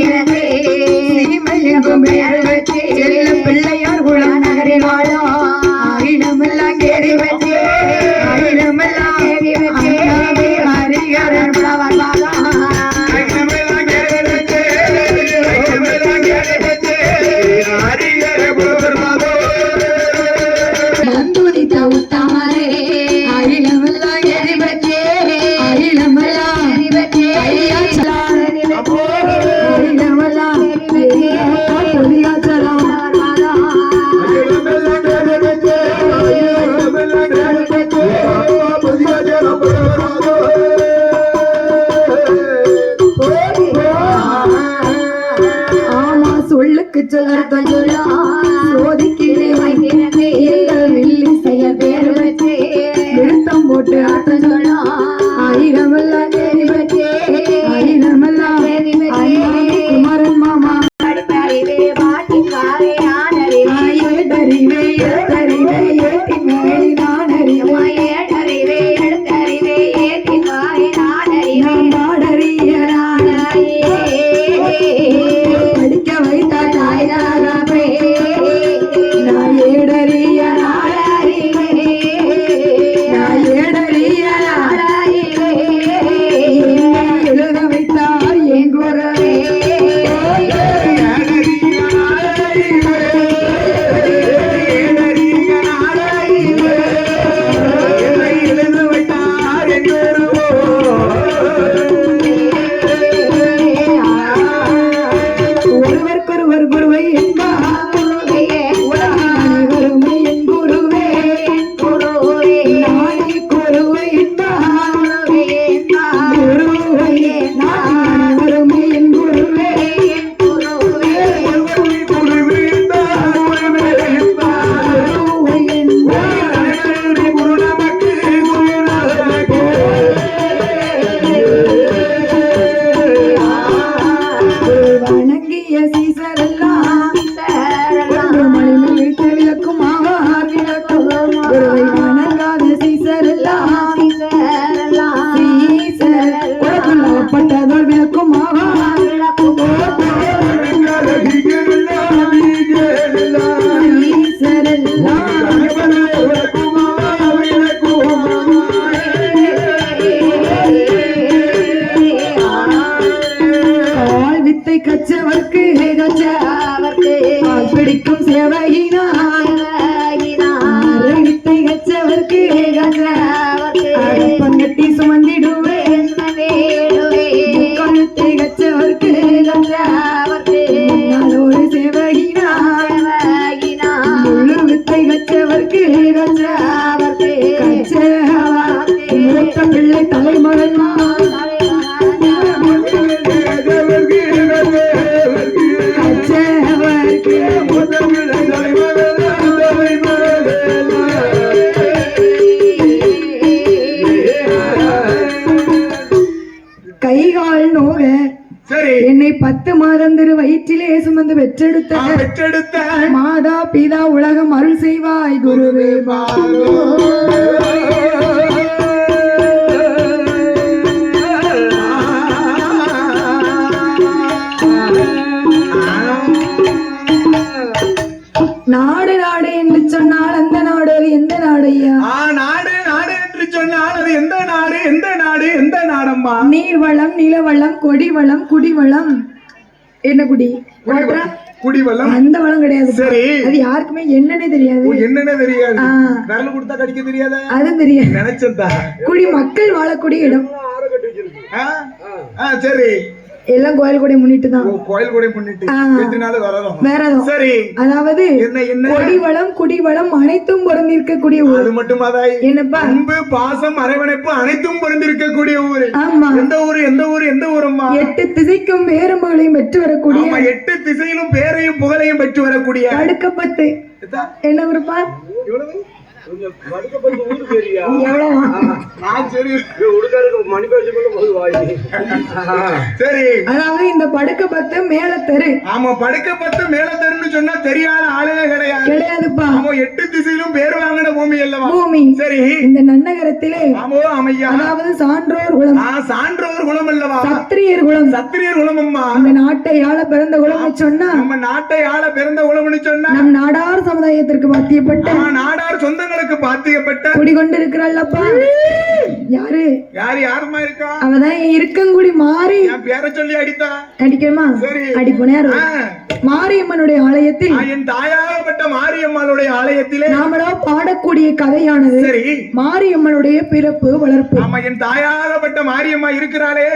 வைக்கிறது சீமையெங்கும் பேர் வச்சு செல்ல பிள்ளையார் குளம் நகரில் வாழும் ஆயினமெல்லாம் கேடி வச்சு ஆயினமெல்லாம் கேடி வச்சு ஹரிகரன் புலவர் பாதம் நந்துதித்த உத்தமரே ஆயினமெல்லாம் கேடி வச்சு ஆயினமெல்லாம் கேடி வச்சு ஆயினமெல்லாம் ஆமா சொல்லுக்கு சொல்லர்த்தம் சொல்லா சோதிக்கிறேன் வைக்கிறேன் எங்கள் வில்லி செய்ய பேர் வச்சு விருத்தம் போட்டு ஆட்டம் சொல்லா ஆயிரமெல்லாம் தேடி வச்சு ஆயிரமெல்லாம் குமரன் மாமா படிப்பறிவே பாட்டிக்காரே ஆனறிவே ஏட்டறிவே எழுத்தறிவே ஏட்டிமே நான் அறிவே ஏட்டறிவே எழுத்தறிவே ஏற்றினாரே நானறிவே நான் பாடறிய படிக்க வைத்த தாயாரவே நான் ஏடறிய நான் ஏடறிய எழுத வைத்தார் என் குரவே ஒருவருக்கொருவர் குருவை என்பார் அனைவருமே என் குருவே நானே குருவை என்பார் குருவை அனைவருமே என் குருவே குருவை வணங்கிய சீசரெல்லாம் மணிமேல் வைத்த விளக்கும் ஆவார் விளக்கும் குருவை வணங்காத சீசரெல்லாம் சீசர் குலத்துள்ளப்பட்டதோர் விளக்கும் ஆவார் கால் வித்தை கச்சவர்க்கு கால் பிடிக்கும் சேவையினார் வித்தை கச்சவர்க்கு பங்கட்டி சுமந்திடுவேன் கழுத்தை கச்சவர்க்கு ஒரு சேவையினார் முழு வித்தை கச்சவர்க்கு மூத்த பிள்ளை தலைமகள் கைகால் நோக என்னை 10 மாதம் திரு வயிற்றிலே சுமந்து பெற்றெடுத்த மாதா பிதா உலகம் அருள் செய்வாய் குருவே நாடு நாடு என்று சொன்னால் அந்த நாடு எந்த நாடு ஐயா? நாடு நாடு என்று சொன்னால் அது எந்த நாடு எந்த நாடு எந்த நாடம்மா? நீர்வளம் நிலவளம் கொடிவளம் குடிவளம். என்ன குடி? குடிவளம். அந்த வளம் கிடையாது. சரி, அது யாருக்குமே என்னன்னே தெரியாது. என்னன்னே தெரியாது. விரல் கொடுத்தா கடிக்க தெரியாத? அது தெரியாது. நினைச்சதா? குடி மக்கள் வாழக்கூடிய இடம். சரி, எல்லாம் கோயில் கூட முன்னிட்டு தான். கோயில் கூட முன்னிட்டு வேறதும். சரி, அதாவது கொடிவளம் குடிவளம் அனைத்தும் பொருந்திருக்கக்கூடிய ஊர். அது மட்டுமாதாய்? என்னப்பா? அன்பு பாசம் அரவணைப்பு அனைத்தும் பொருந்திருக்கக்கூடிய ஊர். ஆமா. எந்த ஊர் எந்த ஊர் எந்த ஊரம்மா? 8 திசைக்கும் பேரும் புகழையும் பெற்று வரக்கூடிய. 8 திசையிலும் பேரையும் புகழையும் பெற்று வரக்கூடிய அடுக்கப்பட்டு. என்ன ஊருப்பா? எவ்வளவு நான் சரி சரி. அதாவது இந்த படுக்க பத்து மேல தெரு. ஆமா, படுக்க பத்து மேல தெருன்னு சொன்னா தெரியாத ஆளே கிடையாது. கிடையாதுப்பா. ஆமா, 8 திசையிலும் பேர் வாங்கின பூமி அல்லவா பூமி. சரி. இந்த நன்னகரத்திலே ஆமோ அமையா, அதாவது சான்றோர் குலம், சான்றோர் குலம் அல்லவா, சத்திரியர் குலம், சத்திரியர் குலம். அம்மா, அந்த நாட்டை ஆள பிறந்த குலம்னு சொன்னா, நம்ம நாட்டை ஆள பிறந்த குலம்னு சொன்னா, நம் நாடார் சமுதாயத்திற்கு பாத்தியப்பட்ட நாடார் சொந்தங்களுக்கு பாத்தியப்பட்ட குடிகொண்டிருக்கிறாள்ப்பா. யாரு யாருமா இருக்கா? அவதான் இருக்கங்குடி மாறி. என் பேரை சொல்லி அடித்தா அடிக்கணுமா? சரி, அடிப்போனேர். மாரியம்மனுடைய ஆலயத்தில், என் தாயாகப்பட்ட மாரியம்மனுடைய ஆலயத்திலே நாமளோ பாடக்கூடிய கதையானது சரி மாரியம்மனுடைய பிறப்பு வளர்ப்பு. ஆமா, என் தாயாகப்பட்ட மாரியம்மா இருக்கிறாளே,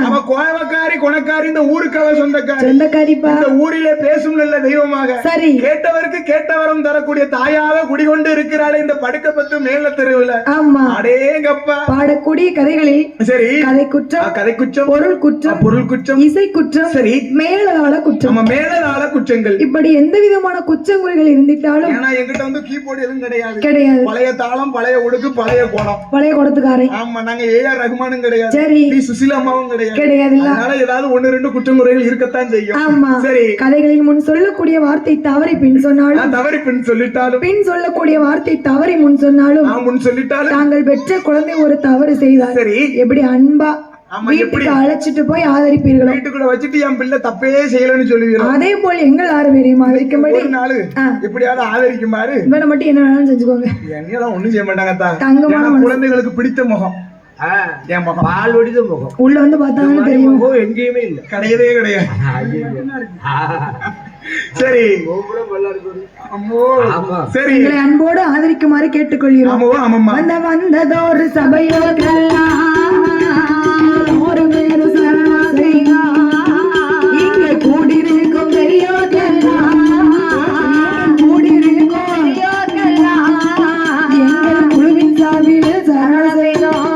அவ கோவக்காரி குணக்காரி, இந்த ஊருக்கு அவ சொந்தக்காரிப்பா. இந்த ஊரிலே பேசும் நல்ல தெய்வமாக, சரி, கேட்டவருக்கு கேட்டவரம் தரக்கூடிய தாயாக குடிகொண்டு இருக்கிறாளே இந்த படுக்க பத்து மேல தெருவில். ஆமா, அடேங்கப்பா. பாடக்கூடிய கதைகளில் சரி கதை குற்றம், பொருள் குற்றம், இசை குற்றம், சரி, மேலதாள குற்றம், மேலதாள குற்றங்கள், இப்படி எந்த விதமான குற்றங்குறைகள் இருந்துட்டாலும், ஏன்னா எங்கிட்ட வந்து கீபோர்டு எதுவும் கிடையாது. பழைய தாளம், பழைய உடுக்கு, பழைய கோலம், பழைய குடத்துக்காரன். ஆமா, நாங்க ஏஆர் ரஹ்மானும் கிடையாது, சரி, சுசிலா அம்மாவும் கிடையாது. அதனால ஏதாவது 1-2 குற்றங்குறைகள் இருக்கத்தான் செய்யும். ஆமா, சரி. கதைகளில் முன் சொல்லக்கூடிய வார்த்தை தவறி பின் சொன்னாலும், பின் சொல்லக்கூடிய வார்த்தை தவறி முன் சொன்னாலும், தாங்கள் பெற்ற குழந்தை ஒரு தவறு செய்தார், சரி, எப்படி அன்பா வீட்டுக்கு அழைச்சிட்டு போய் ஆதரிப்பீர்களோ, வீட்டுக்குள்ள வச்சுட்டு என் பிள்ளை தப்பே செய்யலன்னு சொல்லுவீங்க. அதே போல எங்கள் 6 பேரையும் ஆதரிக்கும்படி ஒரு நாள் எப்படியாவது ஆதரிக்குமாறு இவனை மட்டும் என்ன வேணாலும் செஞ்சுக்கோங்க. என்னெல்லாம் ஒண்ணும் செய்ய மாட்டாங்க. தங்கமான குழந்தைகளுக்கு பிடித்த முகம், என் முகம் பால் ஒடித முகம், உள்ள வந்து பார்த்தாங்கன்னு தெரியும். எங்கேயுமே இல்லை, கிடையாது. சரி, சரி, எங்களை அன்போடு ஆதரிக்குமாறு கேட்டுக்கொள்கிறோம். வந்ததோரு சபையோர்களெல்லாம் ஒரு வேறு இங்க கூடியிருக்கும் பெரியோர்களெல்லாம், கூடியிருக்கும் எங்கள் குழுவின் சார்பில் சரண செய்தோம்.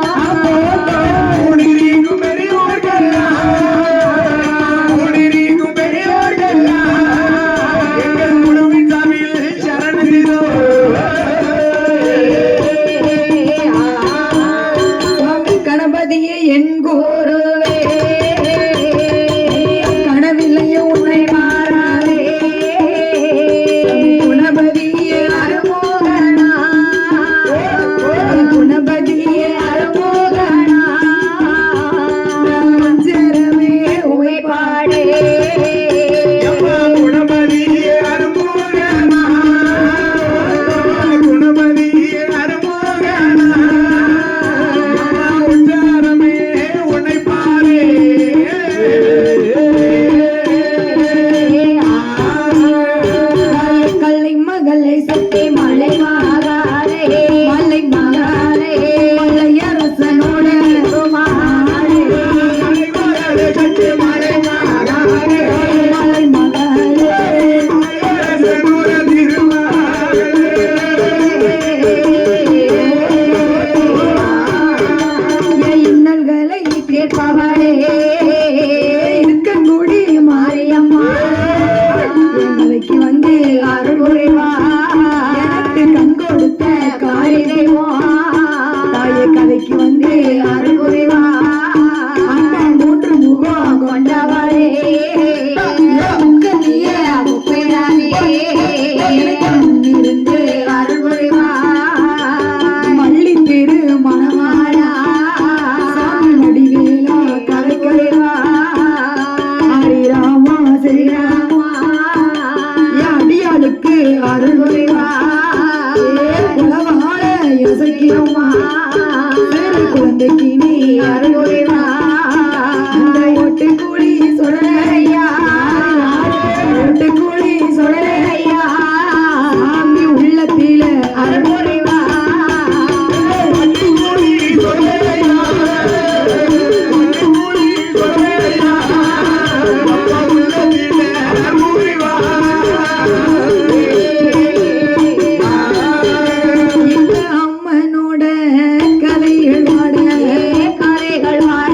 கதைகள் வாட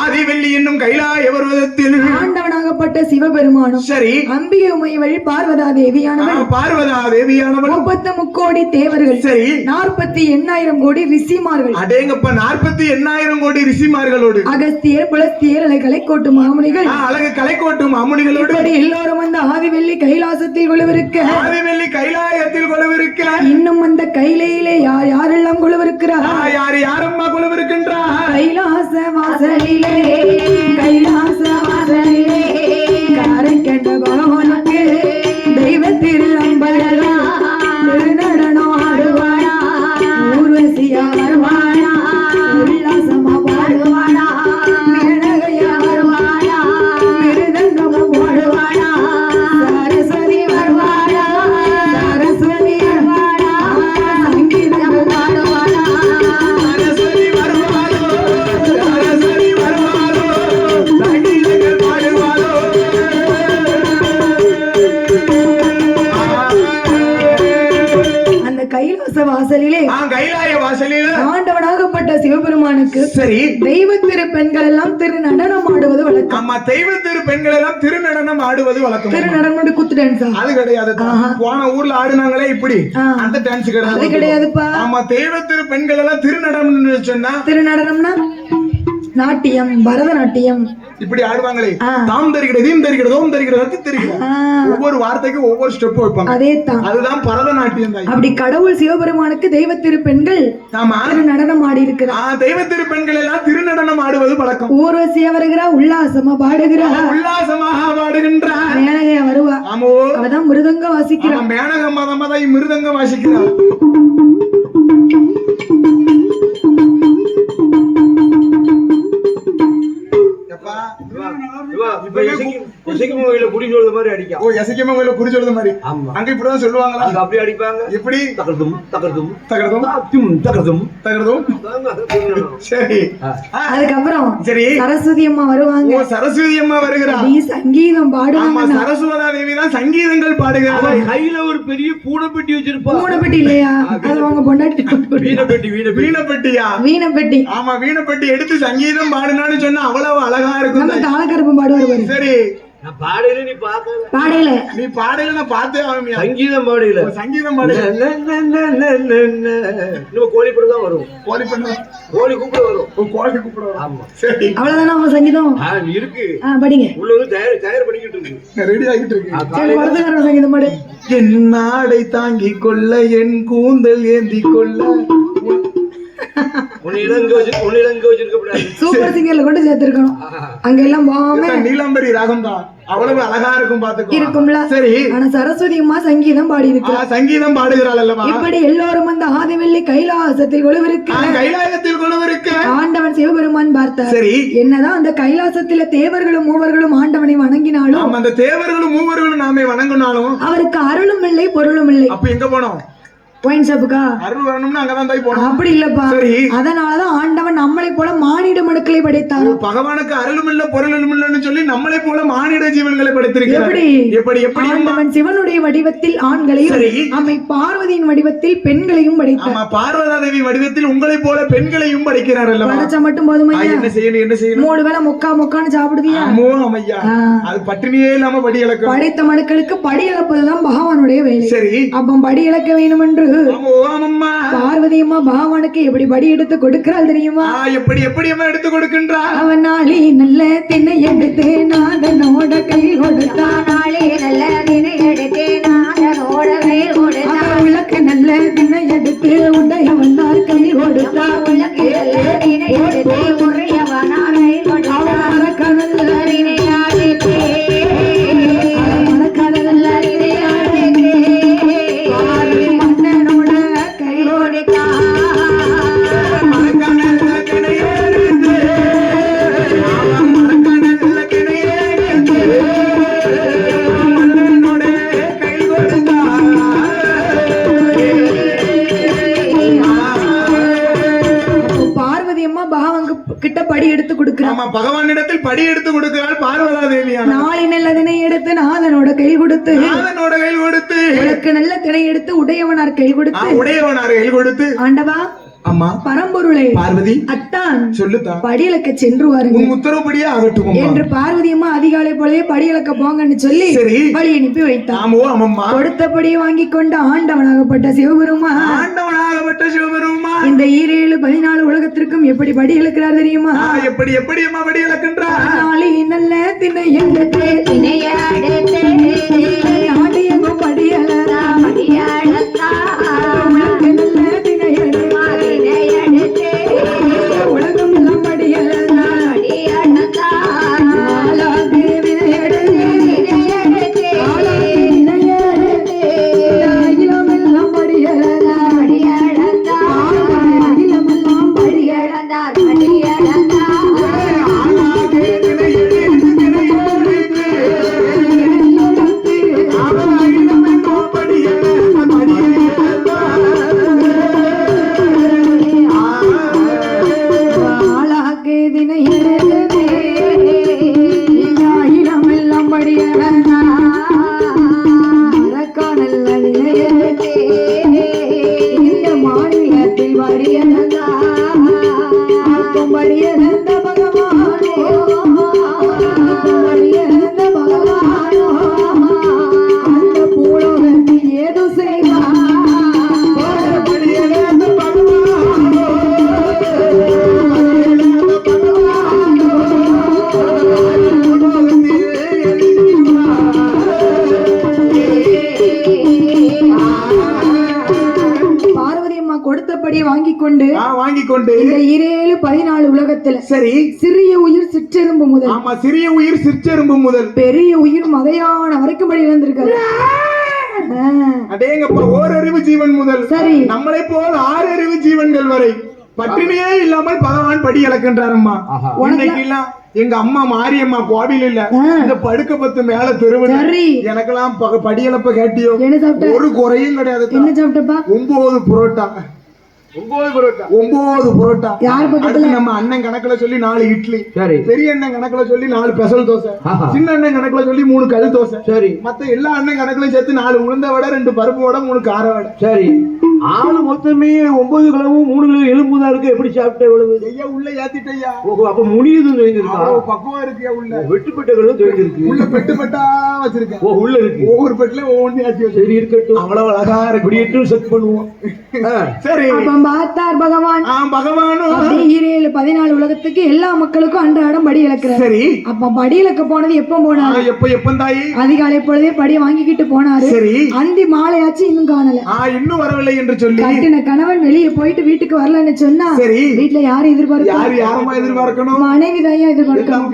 ஆதிவெள்ளி என்னும் கைலாய பர்வதத்தில் ஆண்டவனாகப்பட்ட சிவபெருமானும் சரி அம்பிகை உமையவள் பார்வதா தேவியானவள் 30 கோடி தேவர்கள் சரி 48,000 கோடி ரிஷிமார்கள் அடேங்கப்பா 48,000 கோடி ரிஷிமார்களோடு அகஸ்தியர் புலஸ்தியர் கலைக்கோட்டு மாமுனிகள் அழகு கலைக்கோட்டு மாமுனிகளோடு எல்லோரும் அந்த ஆதிவெள்ளி கைலாசத்தில் கொலுவிருக்க ஆதிவெள்ளி கைலாயத்தில் கொலுவிருக்க இன்னும் அந்த கைலையிலே யாரெல்லாம் கொலுவிருக்கிறார் யாரம்மா கொலுவிருக்கின்றார் கைலாச வாசலிலே கைலாச வாசலிலே காரை கண்ட பகவானுக்கு தெய்வ திரு அம்பலா திருநடனம் ஆடுவானா ஊர்வசியா வருவானா உல்லாசமா பாடுவானா மேனகையா வருவானா மிருதங்கமா போடுவானா சரஸ்வதி வருவானா சரஸ்வதி வருவானா சங்கீதம் பாடுவானா சரஸ்வதி வருவாளோ சரஸ்வதி வருவாளோ சங்கீதங்கள் பாடுவாளோ அந்த கைலாச வாசலிலே கைலாய வாசலில் ஆண்டவனாகப்பட்ட சிவபெருமானுக்கு சரி தெய்வ திரு பெண்கள் எல்லாம் திரு நடனம் ஆடுவது வழக்கம். ஆமா தெய்வ திரு பெண்கள் எல்லாம் திரு நடனம் ஆடுவது வழக்கம். திரு நடனம் குத்து டான்ஸா? அது கிடையாது. போன ஊர்ல ஆடுனாங்களே இப்படி அந்த டான்ஸ் கிடையாது. அது கிடையாதுப்பா. ஆமா தெய்வ திரு பெண்கள் எல்லாம் திரு நடனம்னு சொன்னா திரு நடனம்னா நாட்டியம் பரதநாட்டியம் இப்படி ஆடுவாங்களே தாம் தருகிறது தீம் தருகிறது ஓம் தருகிறது தெரிகிறது ஒவ்வொரு வார்த்தைக்கும் ஒவ்வொரு ஸ்டெப் வைப்பாங்க. அதேதான் அதுதான் பரதநாட்டியம். அப்படி கடவுள் சிவபெருமானுக்கு தெய்வ திரு பெண்கள் நடனம் ஆடி இருக்கிறார். தெய்வ திரு பெண்கள் எல்லாம் திரு நடனம் ஆடுவது பழக்கம். ஊர்வசியா வருகிறா உல்லாசமா பாடுகிறா உல்லாசமாக பாடுகின்றார். மேனகையா வருவா அவதான் மிருதங்கம் வாசிக்கிறான். மேனகம்மா தான் மிருதங்கம் வாசிக்கிறார். சரஸ்வதி அம்மா வருவாங்க. சரஸ்வதி அம்மா வருகிறார். சங்கீதம் பாடுவாங்க. சரஸ்வதா தேவி தான் சங்கீதங்கள் பாடுகிறார். கையில ஒரு பெரிய பூனைப்பெட்டி வச்சிருப்பா. பூனைப்பெட்டி இல்லையா? அது அவங்க பொண்டாட்டி. வீணப்பெட்டியா? வீணப்பெட்டி. ஆமா வீணப்பெட்டி எடுத்து சங்கீதம் பாடுனான்னு சொன்னா அவ்வளவு அழகா இருக்கும். தாளக்கருப்பு பாடுவார். சரி நான் பாடையில நீ பாடையில நான் பார்த்தேன். சங்கீதம் பாடையில சங்கீதம் பாடையில கோழி கூட தான் வரும். கோழி பண்ண கோழி கூப்பிட வரும். கோழி கூப்பிட வரும். ஆமா சரி அவ்வளவுதானே அவங்க சங்கீதம் இருக்கு. படிங்க. உள்ள தயார் பண்ணிக்கிட்டு இருக்கு. ரெடி ஆகிட்டு இருக்கு. சங்கீதம் பாடு. என் நாடை தாங்கி கொள்ள என் கூந்தல் ஏந்தி கொள்ள சூப்பர் சிங்கர்ல கொண்டு சேர்த்திருக்கணும். அங்க எல்லாம் போகாம நீலாம்பரி ராகம் தான் அவ்வளவு அழகா இருக்கும் பாத்துக்கோ இருக்கும்ல. சரி ஆனா சரஸ்வதி அம்மா சங்கீதம் பாடி இருக்கு. சங்கீதம் பாடுகிறாள் அல்லவா? இப்படி எல்லோரும் அந்த ஆதிவெள்ளி கைலாசத்தில் கொலுவிருக்க கைலாயத்தில் கொலுவிருக்க ஆண்டவன் சிவபெருமான் பார்த்தார். சரி என்னதான் அந்த கைலாசத்தில தேவர்களும் மூவர்களும் ஆண்டவனை வணங்கினாலும் அந்த தேவர்களும் மூவர்களும் நாமே வணங்கினாலும் அவருக்கு அருளும் இல்லை பொருளும் இல்லை. அப்ப எங்க போனோம்? ஒயின் ஷாப்புக்கா? அருள் வரணும்னா அங்கதான் போய் போனோம். அப்படி இல்லப்பா. அதனாலதான் ஆண்டவன் நம்மளை போல மானிட மனுக்களை படைத்தார். பகவானுக்கு அருளும் இல்ல பொருளும் இல்லன்னு சொல்லி நம்மளை போல மானிட ஜீவன்களை படைத்திருக்கிறார். எப்படி எப்படி எப்படி ஆண்டவன் சிவனுடைய வடிவத்தில் ஆண்களையும் அம்மை பார்வதியின் வடிவத்தில் பெண்களையும் படைத்தார். ஆமா பார்வதா தேவி வடிவத்தில் உங்களை போல பெண்களையும் படைக்கிறார் அல்லவா? படைச்சா மட்டும் போதுமா? என்ன செய்யணும் என்ன செய்யணும்? 3 வேளை முக்கான்னு சாப்பிடுவியா? ஐயா அது பட்டினியே இல்லாம படி இழக்க. படைத்த மனுக்களுக்கு படி இழப்பதுதான் பகவானுடைய வேலை. சரி அப்ப படி இழக்க வேணும் என்று பார்வதி அம்மா பகவானுக்கு எப்படி படி எடுத்து கொடுக்கிறாள் தெரியுமா? எப்படி எப்படி அம்மா எடுத்து கொடுக்கின்றாள்? அவன் நாளே நல்ல திணை எடுத்து நாதனோட கை கொடுத்தான். நாளே நல்ல திணை எடுத்து நாதனோட கை கொடுத்தான். உலக்கு நல்ல திணை எடுத்து உடையவனார் கை கொடுத்தான். உலக்கு நல்ல திணை எடுத்து உடையவனார் கை கொடுத்தான். மரக்கடல் திணை எடுத்து மரக்கடல் ஆமா பகவானிடத்தில் படி எடுத்து கொடுக்கிறாள் பார்வதா தேவியான. நாளை நல்ல தினை எடுத்து நாதனோட கை கொடுத்து உனக்கு நல்ல தினை எடுத்து உடையவனார் கை கொடுத்து ஆண்டவா அம்மா பரம்பொருளே பார்வதி அத்தான் சொல்லுதா படியலக்க சென்று வாருங்க உன் உத்தரவுப்படியே ஆகட்டும் என்று பார்வதி அம்மா அதிகாலை போலவே படியலக்க போங்கன்னு சொல்லி வழி அனுப்பி வைத்தான். கொடுத்தபடியே வாங்கி கொண்ட ஆண்டவனாகப்பட்ட சிவபெருமா இந்த 7-14 உலகத்திற்கும் எப்படி படி இழக்கிறார் தெரியுமா? எப்படி அம்மா படி இழக்கின்றார்? நாளை நல்ல தினை எடுத்து ஆடியங்கும் படியலா படியலத்தா உனக்கு நல்ல தினை எடுத்து உலகம் எல்லாம் படியலா படியலத்தா ஆளாது வினை எடுத்து அகிலம் எல்லாம் படியலா படியலத்தா அகிலம் எல்லாம் படியலா படியலத்தா வாங்கி கொண்டு இந்த 7-14 உலகத்துல சரி சிறிய உயிர் சிற்றெரும்பு முதல் சிறிய உயிர் சிற்றெரும்பு முதல் பெரிய உயிர் மதையான வரைக்கும் படி இழந்திருக்காரு. அடேங்கப்பா ஓரறிவு ஜீவன் முதல் சரி நம்மளை போல் 6 அறிவு ஜீவன்கள் வரை பட்டினியே இல்லாமல் பகவான் படி இழக்கின்றாரம்மா. இன்னைக்கு எல்லாம் எங்க அம்மா மாரியம்மா கோவில் இல்ல இந்த படுக்க பத்து மேல தெருவு எனக்கெல்லாம் படியலப்ப கேட்டியோ ஒரு குறையும் கிடையாது. என்ன சாப்பிட்டப்பா? 9 புரோட்டா 9 புரோட்டா. நம்ம அண்ணன் கணக்குல சொல்லி 4 இட்லி, பெரிய அண்ணன் கணக்குல சொல்லி 4 பெசல் தோசை, சின்ன அண்ணன் கணக்குல சொல்லி 3 கல் தோசை, சரி மத்த எல்லா அண்ணன் கணக்குலயும் சேர்த்து 4 உளுந்த வடை, 2 பருப்பு வடை, 3 கார வடை. சரி ஆளு மொத்தமே 9 கிலோவும் 3 கிலோ எலும்புதான் இருக்கு. எப்படி சாப்பிட்ட எவ்வளவு? ஐயா உள்ள ஏத்திட்டா. ஓஹோ அப்ப முடியுதும் தெரிஞ்சிருக்கா? பக்குவம் இருக்கு. உள்ள வெட்டுப்பட்டகளும் தெரிஞ்சிருக்கு. உள்ள பெட்டுப்பட்டா வச்சிருக்கேன். ஓ உள்ள இருக்கு. ஒவ்வொரு பெட்ல ஒவ்வொன்னு ஏத்தி. சரி இருக்கட்டும். அவ்வளவு அழகா இருக்கு. செக் பண்ணுவோம். சரி பார்த்தார் பகவான். பகவானும் 7-14 உலகத்துக்கு எல்லா மக்களுக்கும் அன்றாடம் படி இழக்கிறார். சரி அப்ப படி இழக்க போனது எப்ப போனாரு? எப்ப தாயி? அதிகாலை பொழுதே படி வாங்கிக்கிட்டு போனாரு. சரி அந்தி மாலையாச்சு இன்னும் காணல. இன்னும் வரவில்லை என்று சொல்லி கட்டின கணவன் வெளியே போயிட்டு வீட்டுக்கு வரலன்னு சொன்னா சரி வீட்டுல யாரு யாரமா எதிர்பார்க்கணும்? மனைவி தான் எதிர்பார்க்கணும்.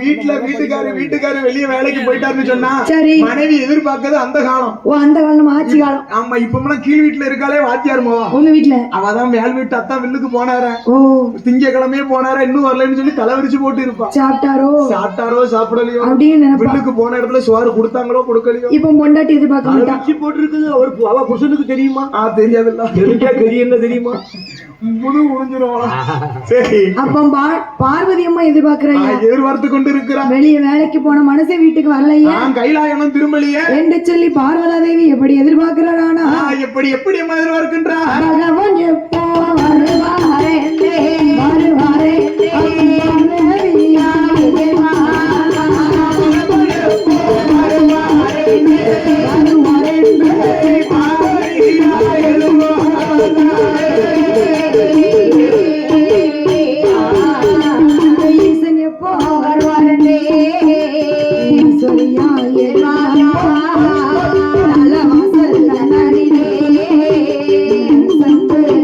வீட்டுக்காரு வெளியே வேலைக்கு போயிட்டாருன்னு சொன்னா சரி மனைவி எதிர்பார்க்கறது அந்த காலம். அந்த காலம் ஆட்சி காலம். ஆமா இப்ப கீழ் வீட்டுல இருக்காளே வாத்தியார் மோவா உங்க வீட்டுல அவதான் மேல் வீட்டு அத்தா வில்லுக்கு போனாரு. திங்கக்கிழமையே போனாரு. இன்னும் வரலன்னு சொல்லி தலைவிரிச்சு போட்டு இருப்பா. சாப்பிட்டாரோ சாப்பிடலையோ வில்லுக்கு போன இடத்துல சோறு கொடுத்தாங்களோ கொடுக்கலையோ. இப்ப பொண்டாட்டி எதிர்பார்க்க போட்டு இருக்குது. அவருக்கு அவ புருஷனுக்கு தெரியுமா? தெரியாதுல்ல. என்ன தெரியுமா? பார்வதி அம்மா எதிர்பார்த்து கொண்டு இருக்கிறான். வெளியே வேலைக்கு போன மனசே வீட்டுக்கு வரலையா? கைலாயனம் திரும்பலையே என்று சொல்லி பார்வதா தேவி எப்படி எதிர்பார்க்கிறானா? எப்படி அம்மா எதிர்பார்க்கின்றா? பகவான் எப்போ வருவாரே வருவாரே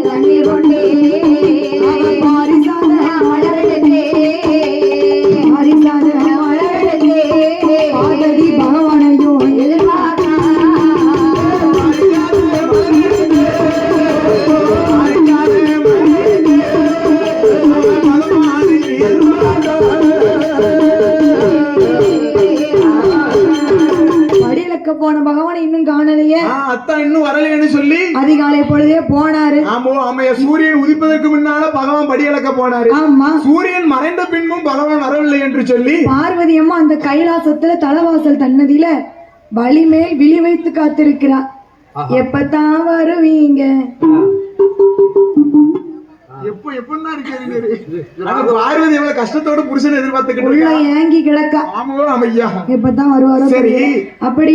தண்ணீர் கொண்டே அத்தா இன்னும் வரலைன்னு சொல்லி அதிகாலை பொழுதே போனாரு. ஆமா சூரியன் உதிப்பதற்கு முன்னால பகவான் படி இழக்க போனாரு. ஆமா சூரியன் மறைந்த பின்பும் பகவான் வரவில்லை என்று சொல்லி பார்வதி அம்மா அந்த கைலாசத்துல தலைவாசல் தன்னதில வலிமேல் விழி வைத்து காத்திருக்கிறார். எப்பதான் வருவீங்க? பார்வதி எவ்வளவு கஷ்டத்தோட புருஷன் எதிர்பார்த்துக்கிட்டு ஏங்கி கிடக்கா. எப்பதான் வருவாரோ சரி. அப்படி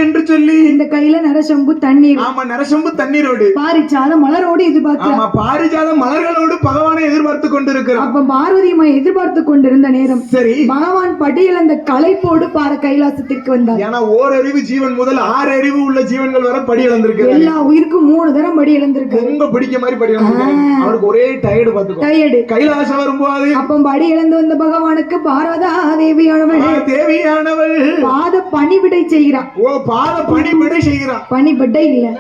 என்று சொல்லி இந்த கையில நரசம்பு தண்ணீர். நரசம்பு தண்ணீரோடு பாரிஜாத மலரோடு எதிர்பார்க்க. பாரிஜாத மலர்களோடு பகவானை எதிர்பார்த்து கொண்டிருக்கிறார். அப்ப பார்வதி அம்மா எதிர்பார்த்து கொண்டிருந்த நேரம் சரி பகவான் படியில் அந்த களைப்போடு கைலாசத்திற்கு வந்தார். ஏன்னா ஓரறிவு ஜீவன் முதல் 6 அறிவு உள்ள ஜீவன்கள் வரை படி இழந்திருக்கு. எல்லா உயிருக்கும் 3 தரம் படி இழந்திருக்கு. உங்க பிடிக்க மாதிரி படி இழந்திருக்கு. அவருக்கு ஒரே டயர்டு பாத்துக்கோ. கைலாசம் வரும்போது அப்ப படி இழந்து வந்த பகவானுக்கு பாரதா தேவியானவள் பாத பணிவிடை செய்கிறார். பாத பணிவிடை செய்கிறார். பணிவிடை இல்ல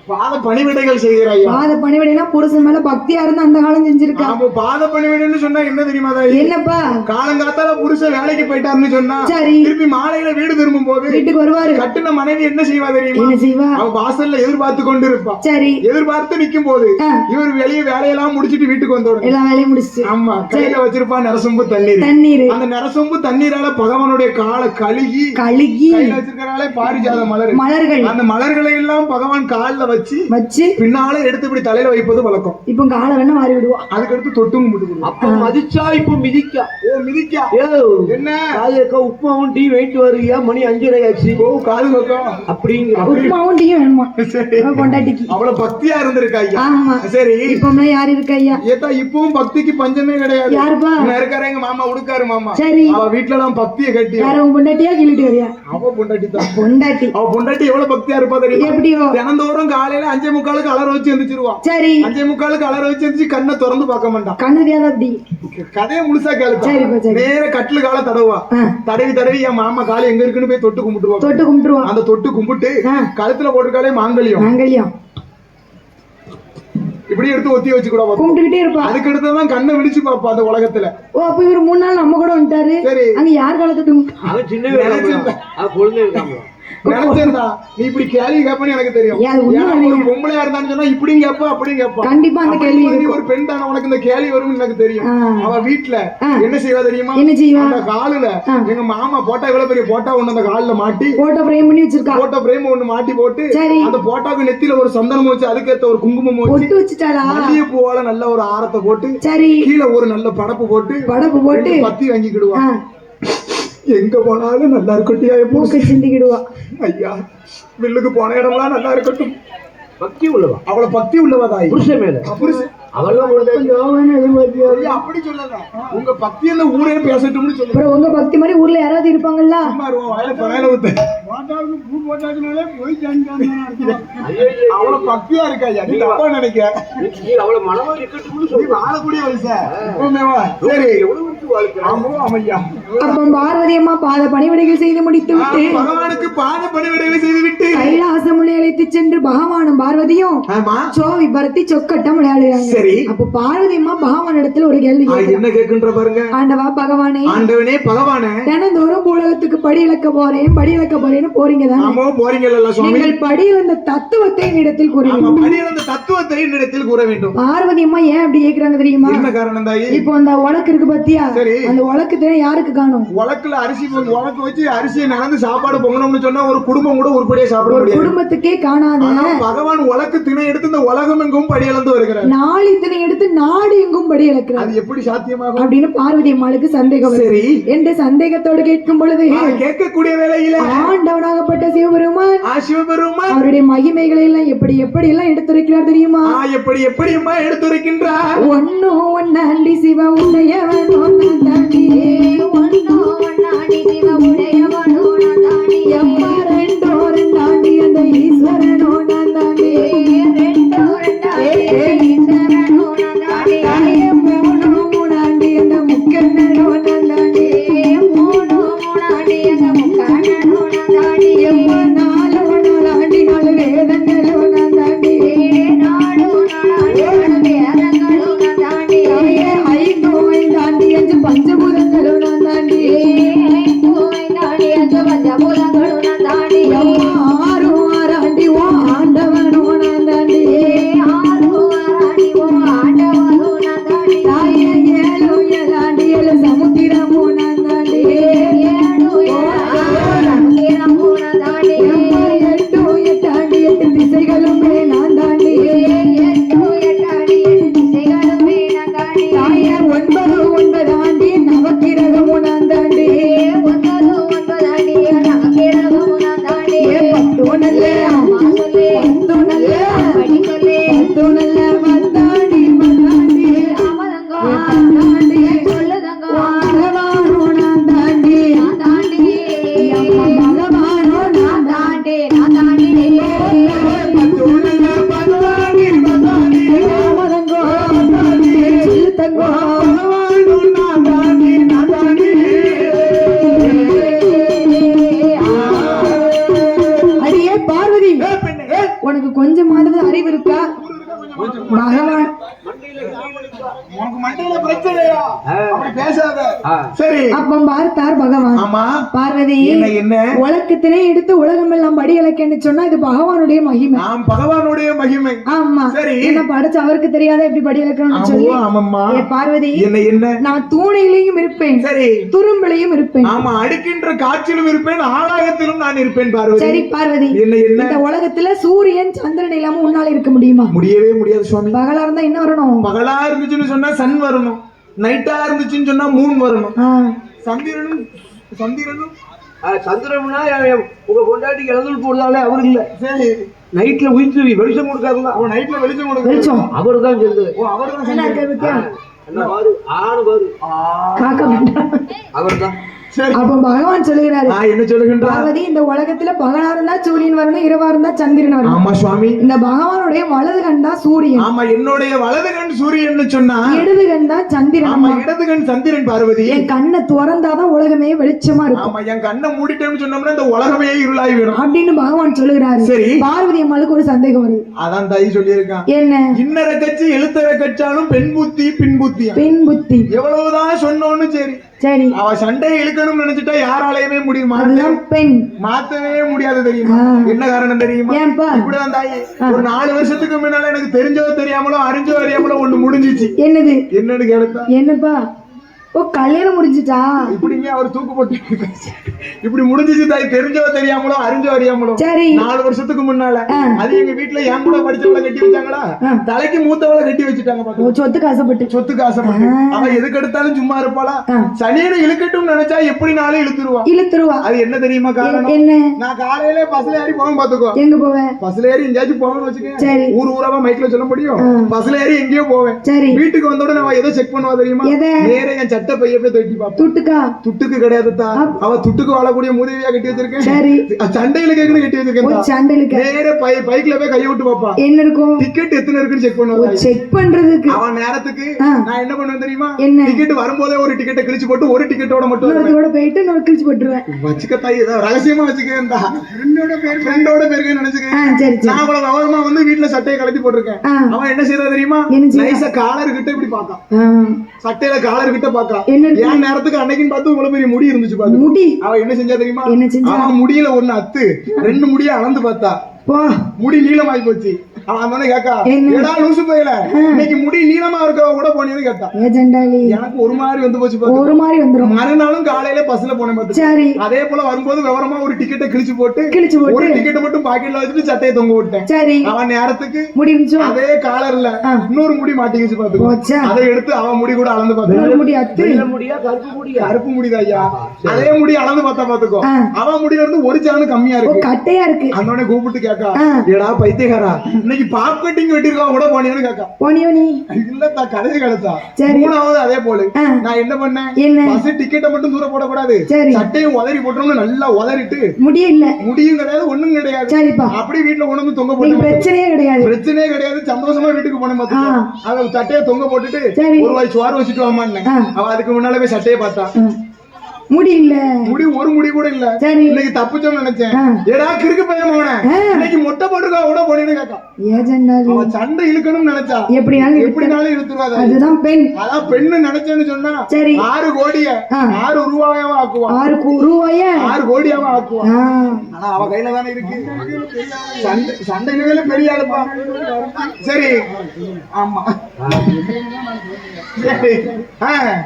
பாத பணிவிடைகள் செய்கிறாய். பாத பணிவிடைனா புருஷன் மேல பக்தியா இருந்து அந்த காலம் செஞ்சிருக்கா. பாத பணிவிடைன்னு சொன்னா என்ன தெரியுமா? என்னப்பா காலங்காத்தால புருஷன் வேலைக்கு போயிட்டாருன்னு சொன்னா சரி திருப்பி மாலையில வீடு திரும்பும் போது வீட்டுக்கு வருவாரு. கட்டுன மனைவி என்ன செய்வா தெரியுமா? என்ன செய்வா? அவ வாசல்ல எதிர்பார்த்து கொண்டு இருப்பா. சரி எதிர்பார்த்து நிக்கும் போது இவர் வெளியே வேலையெல்லாம் முடிச்சிட்டு வீட்டுக்கு வந்தோட எல்லா வேலையும் முடிச்சு ஆமா கையில வச்சிருப்பா நரசொம்பு தண்ணீர். அந்த நரசொம்பு தண்ணீரால பகவானுடைய காலை கழுகி கையில வச்சிருக்கிறாலே பாரிஜாத மலர்கள். அந்த மலர்களை எல்லாம் பகவான் காலில் வச்சு பின்னால எடுத்து இப்படி தலையில வைப்பது வழக்கம். இப்ப காலை வேணா மாறி விடுவோம். அதுக்கு அடுத்து தொட்டும் கும்பிட்டு அப்ப மதிச்சா இப்ப மிதிக்கா. மிதிக்கா என்ன காதுக்கா உப்புமாவும் டீ வெயிட் வருவியா? மணி 5:30 ஆச்சு. காது வைக்கும் அப்படிங்கிற உப்புமாவும் டீ வேணுமா கொண்டாட்டிக்கு? அவ்வளவு பக்தியா இருந்திருக்கா ஐயா. சரி இப்ப யாரு இருக்கா ஐயா? ஏதா இப்பவும் பக்திக்கு பஞ்சமே கிடையாது. யாருப்பா இருக்காரு? எங்க மாமா உடுக்காரு மாமா. சரி அவ வீட்டுல எல்லாம் பக்தியை கட்டி பொண்டாட்டியா கிள்ளிட்டு வரியா? அவ பொண்டாட்டி தான். அவ பொண்டாட்டி எவ்வளவு பக்தியா இருப்பா தெரியும்? எப்படியோ தினந்தோறும் காலையில 5:45 அலற வச்சு எந்திரிச்சிருவான். சரி 5:45 அலற வச்சு எந்திரிச்சு கண்ணை திறந்து பார்க்க மாட்டான். கண்ணு தெரியாத அப்படி கதையை முழுசா கேளு. நேர கட்டில கால தடவா தடவி என் மாமா காலை எங்க இருக்குன்னு போய் தொட்டு கும்பிட்டுருவான். அந்த தொட்டு கும்பிட்டு கழுத்துல போட்டுருக்காலே மாங்கல்யம் இப்படி எடுத்து ஒத்தி வச்சு கூட கும்பிட்டுக்கிட்டே இருப்பா. அதுக்கு அடுத்ததான் கண்ணை விழிச்சு பாப்பா அந்த உலகத்துல. அப்ப இவரு 3 நாள் நம்ம கூட வந்துட்டாரு. சரி அங்க யார் காலத்துட்டு நினைச்சா நீ இப்படி கேள்வி கேப்பன்னு எனக்கு தெரியும். பொம்பளையா இருந்தான்னு சொன்னா இப்படியும் கேப்பா அப்படியும் கேப்பா. கண்டிப்பா அந்த கேள்வி ஒரு பெண் தானே உனக்கு இந்த கேள்வி வரும்னு எனக்கு தெரியும். அவ வீட்டுல என்ன செய்வா தெரியுமா? அந்த காலுல எங்க மாமா போட்டா இவ்வளவு பெரிய போட்டா ஒண்ணு அந்த காலில் மாட்டி போட்டோ பிரேம் பண்ணி வச்சிருக்கா. போட்டோ பிரேம் ஒண்ணு மாட்டி போட்டு அந்த போட்டாவுக்கு நெத்தியில ஒரு சந்தனம் வச்சு அதுக்கேற்ற ஒரு குங்குமம் வச்சுட்டாளா. மல்லிகை பூவால நல்ல ஒரு ஆரத்தை போட்டு கீழே ஒரு நல்ல படப்பு போட்டு பத்தி வாங்கிக்கிடுவா. எங்க போனாலும் நல்லா இருக்கட்டும் சிந்திக்கிடுவா. ஐயா வில்லுக்கு போன இடம்லாம் நல்லா இருக்கட்டும். பக்தி உள்ளவா. அவளை பக்தி உள்ளவதாய் புருஷன் மேல அப்படி சொல்லல. உங்க பக்தி அந்த ஊரே பேசட்டும்னு சொல்லுங்க. உங்க பக்தி மாதிரி ஊர்ல யாராவது இருப்பாங்கல்ல? அவ்வளவு பக்தியா இருக்கா தப்பா நினைக்க. அவ்வளவு மனமா இருக்கட்டும் சொல்லி வாழக்கூடிய அப்ப பார்வதி அம்மா பாத பணிவிடைகள் செய்து முடித்து விட்டு பகவானுக்கு பாத பணிவிடைகள் செய்து விட்டு கைலாசம் அழைத்து சென்று பகவானும் பார்வதியும் சோவி பரத்தி சொக்கட்டம் விளையாடுறாங்க. அப்ப பார்வதி அம்மா பகவான் இடத்துல ஒரு கேள்வி என்ன கேட்கின்ற பாருங்க. ஆண்டவா பகவானே, ஆண்டவனே பகவானே, தினந்தோறும் பூலகத்துக்கு படி இழக்க போறேன்னு போறீங்க தானே? நீங்கள் படி இழந்த தத்துவத்தை என்னிடத்தில் கூற வேண்டும். படி இழந்த தத்துவத்தை என்னிடத்தில் கூற வேண்டும். பார்வதி அம்மா ஏன் அப்படி கேக்குறாங்க தெரியுமா? என்ன காரணம் தாயி? இப்போ அந்த உலக்கு இருக்கு பாத்தியா, அந்த உலக்கு யாருக்கு காணும்? உலக்குல அரிசி உலக்கு வச்சு அரிசியை நடந்து சாப்பாடு பொங்கணும்னு சொன்னா ஒரு குடும்பம் கூட உருப்படியா சாப்பிட முடியாது. குடும்பத்துக்கே காணாத பகவான் உலக்கு திணை எடுத்து இந்த உலகம் எங்கும் படி இழந்து வருகிறார். நாளை திணை எடுத்து நாடு எங்கும் படி இழக்கிறார். அது எப்படி சாத்தியமாகும் அப்படின்னு பார்வதி அம்மாளுக்கு சந்தேகம். சரி என்று சந்தேகத்தோடு கேட்கும் பொழுது கேட்கக்கூடிய வேளையில ஆண்டவனாகப்பட்ட சிவபெருமான் அவருடைய மகிமைகளை எல்லாம் எப்படி எல்லாம் எடுத்துரைக்கிறார் தெரியுமா? எப்படி எடுத்துரைக்கின்றார்? ஒன்னோ ஒன்னாண்டி சிவ உடையவனோ தாண்டி, ஒன்னோ ஒன்னாண்டி சிவ உடையவனோ தாண்டி, எம்மா ரெண்டோ ரெண்டாண்டி அந்த ஈஸ்வரனோ தாண்டி, ரெண்டோ ரெண்டாண்டி ஈஸ்வரனோ தாண்டி, மூணோ மூணாண்டி அந்த முக்கண்ணனோ தாண்டி, மூணோ மூணாண்டி அந்த முக்கண்ணனோ தாண்டி, எம்மா நாலோ நாளாண்டி நாலு வேதங்களோ தாண்டி, நாலோ நாளாண்டி நாலு வேதங்களோ தாண்டி, ஐந்தோ ஐந்தாண்டி அஞ்சு பஞ்சபூதங்களோ தாண்டி, தூணல்ல அம்மா சொல்லு தூணல்ல படி சொல்லு தூணல்ல வந்தாண்டி வந்தாண்டி ராமதங்கோ தாண்டி சொல்லுதங்கோ பகவானோ நான் தாண்டி நான் தாண்டி அம்மா பகவானோ நான் தாண்டி நான் தாண்டி ராமதங்கோ சிறுத்தங்கோ அடியே பார்வதி உனக்கு கொஞ்சமாவது அறிவு இருக்கா பகவான் உனக்கு மண்டையில பிரச்சனையா அப்படி பேசாத சரி அப்ப பார்த்தார் பகவான் ஆமா பார்வதி என்ன என்ன உலகத்திலே எடுத்து உலகம் எல்லாம் படி இலக்கன்னு சொன்னா இது பகவானுடைய மகிமை நாம் பகவானுடைய மகிமை ஆமா சரி என்ன படைச்சு அவருக்கு தெரியாத எப்படி படி இலக்கணும்னு சொல்லி ஆமாம்மா ஏ பார்வதி என்ன என்ன நான் தூணையிலையும் இருப்பேன் சரி துரும்பிலையும் இருப்பேன் ஆமா அடிக்கின்ற காற்றிலும் இருப்பேன் ஆகாயத்திலும் நான் இருப்பேன் பார்வதி சரி பார்வதி என்ன என்ன இந்த உலகத்துல சூரியன் சந்திரன் இல்லாம உன்னால இருக்க முடியுமா முடியவே முடியாது சுவாமி பகலா இருந்தா என்ன வரணும் பகலா இருந்துச்சுன்னு சொன்னா சன் வரணும் நைட்டா இருந்துச்சுன்னு சொன்னா மூன் வரணும் ஆ, சந்திரனும் சந்திரனும் சந்திரம்னா உங்க பொண்டாட்டி இழந்து போடுதாலே அவரு இல்ல சரி நைட்ல உயிர்த்து வெளிச்சம் கொடுக்காதுல அவன் நைட்ல வெளிச்சம் கொடுக்க வெளிச்சம் அவரு தான் சொல்லுது ஓ அவர்தான் என்ன இருக்கு வித்தியா? என்ன பாரு ஆணு பாரு காக்க வேண்டாம் அவர் தான் சரி அப்ப பகவான் சொல்லுகிறாரு என்ன சொல்லுகின்றா பார்வதி இந்த உலகத்துல பகலா இருந்தா சூரியன் வரணும் இரவா இருந்தா சந்திரன் வரணும் ஆமா சுவாமி இந்த பகவானுடைய வலது கண் தான் சூரியன் ஆமா என்னுடைய வலது கண் சூரியன் சொன்னா இடது கண் தான் சந்திரன் ஆமா அம்மா. இடது கண் சந்திரன் பார்வதி என் கண்ணை திறந்தாதான் உலகமே வெளிச்சமா இருக்கும் ஆமா என் கண்ணை மூடிட்டேன்னு சொன்னோம்னா இந்த உலகமே இருளாகி விடும் அப்படின்னு பகவான் சொல்லுகிறாரு சரி பார்வதி அம்மாளுக்கு ஒரு சந்தேகம் வருது அதான் தாய் சொல்லியிருக்கான் என்ன இன்னர கட்சி எழுத்தர கட்சாலும் பெண் புத்தி பின் புத்தி பெண் புத்தி எவ்வளவுதான் சொன்னோன்னு சரி சரி அவ சண்டையை இழுக்கணும்னு நினைச்சிட்டா யாராலையுமே முடியுமா அதுதான் பெண் மாத்தவே முடியாது தெரியுமா என்ன காரணம் தெரியுமா ஏன்பா இப்படிதான் தாயி ஒரு 4 வருஷத்துக்கு முன்னால எனக்கு தெரிஞ்சோ தெரியாமலோ அறிஞ்சோ அறியாமலோ ஒண்ணு முடிஞ்சிச்சு என்னது என்னன்னு கேளுத்தா என்னப்பா ஓ கல்யாணம் முடிஞ்சுட்டா இப்படிங்க அவர் தூக்கு போட்டு இப்படி முடிஞ்சிச்சு தாய் தெரிஞ்சோ தெரியாமலோ அறிஞ்சோ அறியாமலோ சரி 4 வருஷத்துக்கு முன்னால அது எங்க வீட்டுல என் கூட படிச்சவளை கட்டி வச்சாங்களா தலைக்கு மூத்தவளை கட்டி வச்சுட்டாங்க ஓ, பாத்து சொத்துக்கு ஆசைப்பட்டு சொத்துக்கு ஆசைப்பட்டு அவன் எதுக்கு எடுத்தாலும் சும்மா இருப்பாளா சனியனை இழுக்கட்டும் நினைச்சா எப்படினாலும் இழுத்துருவா இழுத்துருவா அது என்ன தெரியுமா காரணம் என்ன நான் காலையில பஸ்ல ஏறி போவேன் பாத்துக்கோ எங்க போவேன் பஸ்ல ஏறி எங்கேயாச்சும் போவேன்னு வச்சுக்கேன் சரி ஊர் ஊராவா மைக்ல சொல்ல முடியும் பஸ்ல ஏறி எங்கேயோ போவேன் சரி வீட்டுக்கு வந்த உடனே அவ எதை செக் பண்ணுவா தெரியுமா எதை? நேரா என் சட்டை பைய போய் தொட்டி பாப்பா துட்டுக்கா துட்டுக்கு கிடையாதுதா அவ துட்டுக்கு வாழக்கூடிய மூதேவியா கட்டி வச்சிருக்கேன் சரி சண்டையில கேக்குன்னு கட்டி ஓ வச்சிருக்கேன் சண்டையிலுக்கு நேர பைக்ல போய் கைய விட்டு பாப்பா என்ன இருக்கும் டிக்கெட் எத்தனை இருக்குன்னு செக் ஓ பண்ணுவா செக் பண்றதுக்கு அவன் நேரத்துக்கு நான் என்ன பண்ணுவேன் தெரியுமா என்ன? டிக்கெட் வரும்போதே ஒரு டிக்கெட்டை கிழிச்சு போட்டு ஒரு டிக்கெட்டோட மட்டும் வருவேன். இன்னொருத்தோட போயிட்டு இன்னொரு கிழிச்சு போட்டுருவேன் வச்சுக்க தாய் ஏதோ ரகசியமா வச்சுக்கேன் ஃப்ரெண்டோட பேருக்கு நினைச்சுக்கேன் சரி சரி நான் அவ்வளவு விவரமா வந்து வீட்டுல சட்டையை கலட்டி போட்டிருக்கேன் அவன் என்ன செய்யறா தெரியுமா என்ன செய்றா? நைஸா காலர் கிட்ட இப்படி பாக்கான் ஆ, சட்டையில காலர் கிட்ட பாக்கா என்ன என் நேரத்துக்கு அன்னைக்குன்னு பார்த்து இவ்வளவு பெரிய முடி இருந்துச்சு பாத்து முடி அவ என்ன செஞ்சா தெரியுமா என்ன செஞ்சா? அவன் முடியல ஒண்ணு அத்து 2 முடிய அளந்து பார்த்தா போ முடி நீளமாயி போச்சு அவன் அந்த கேக்கா என்ன? ஏடா லூசு போயில இன்னைக்கு முடி நீளமா இருக்கவ கூட போனேன்னு கேட்டா ஏஜெண்டாலி எனக்கு ஒரு மாதிரி வந்து போச்சு பாத்து ஒரு மாதிரி வந்துரும் மறுநாளும் காலையில பஸ்ல போனேன் பாத்து சரி அதே போல வரும்போது விவரமா ஒரு டிக்கெட்டை கிழிச்சு போட்டு கிழிச்சு போட்டு ஒரு டிக்கெட்டை மட்டும் பாக்கெட்ல வச்சுட்டு சட்டையை தொங்க விட்டேன் சரி அவன் நேரத்துக்கு முடிஞ்சோ அதே காலர்ல இன்னொரு முடி மாட்டிக்கிச்சு பாத்துக்கோ போச்சா அதை எடுத்து அவன் முடி கூட அளந்து இன்னொரு பாத்து முடி அத்து வெள்ளை முடியா கருப்பு முடியா கருப்பு முடிதா ஐயா அதே முடி அளந்து பார்த்தா பாத்துக்கோ அவன் முடியில இருந்து ஒரு சாணு கம்மியா ஓ இருக்கு கட்டையா இருக்கு அந்தோடனே கூப்பிட்டு கேக்கா ஏடா பைத்தியக்காரா இன்னைக்கு பாப் கட்டிங் வெட்டிருக்கா கூட போனேன்னு கேக்கா போனியோ நீ இல்லத்தா கடைசி கழுத்தா சரி. 3வது அதே போல நான் என்ன பண்ணேன் என்ன? பஸ் டிக்கெட்டை மட்டும் தூர போடக்கூடாது சரி. சட்டையும் உதறி போட்டோம்னு நல்லா உதறிட்டு முடிய இல்ல முடியும் கிடையாது ஒண்ணும் கிடையாது சரிப்பா அப்படி வீட்டுல கொண்டு வந்து தொங்க நீ போட்டு பிரச்சனையே கிடையாது பிரச்சனையே கிடையாது சந்தோஷமா வீட்டுக்கு போன பாத்துக்கோ அவ சட்டையை தொங்க போட்டுட்டு சரி. ஒரு வாய் சோறு வச்சுட்டு வாமான்னு அவ அதுக்கு முன்னால போய் சட்டையை பார்த்தா முடி இல்ல முடி ஒரு முடி கூட இல்ல சரி இன்னைக்கு தப்பிச்சோம்னு நினைச்சேன் ஏடா கிறுக்கு பையன் மகனே இன்னைக்கு மொட்டை போட்டுக்கா கூட போனேன்னு கேட்கா ஏஜெண்டாலி அவ சண்டை இழுக்கணும்னு நினைச்சா எப்படினாலும் எப்படினாலும் இழுத்துருவாத அதுதான் பெண் அதான் பெண்ணு நினைச்சேன்னு சொன்னா சரி 6 கோடிய 6 ரூபாயாவா ஆக்குவா 6 ரூபாய 6 கோடியாவா ஆக்குவா ஆனா அவ கையில தானே இருக்கு சண்டையில பெரிய ஆளுப்பா சரி ஆமா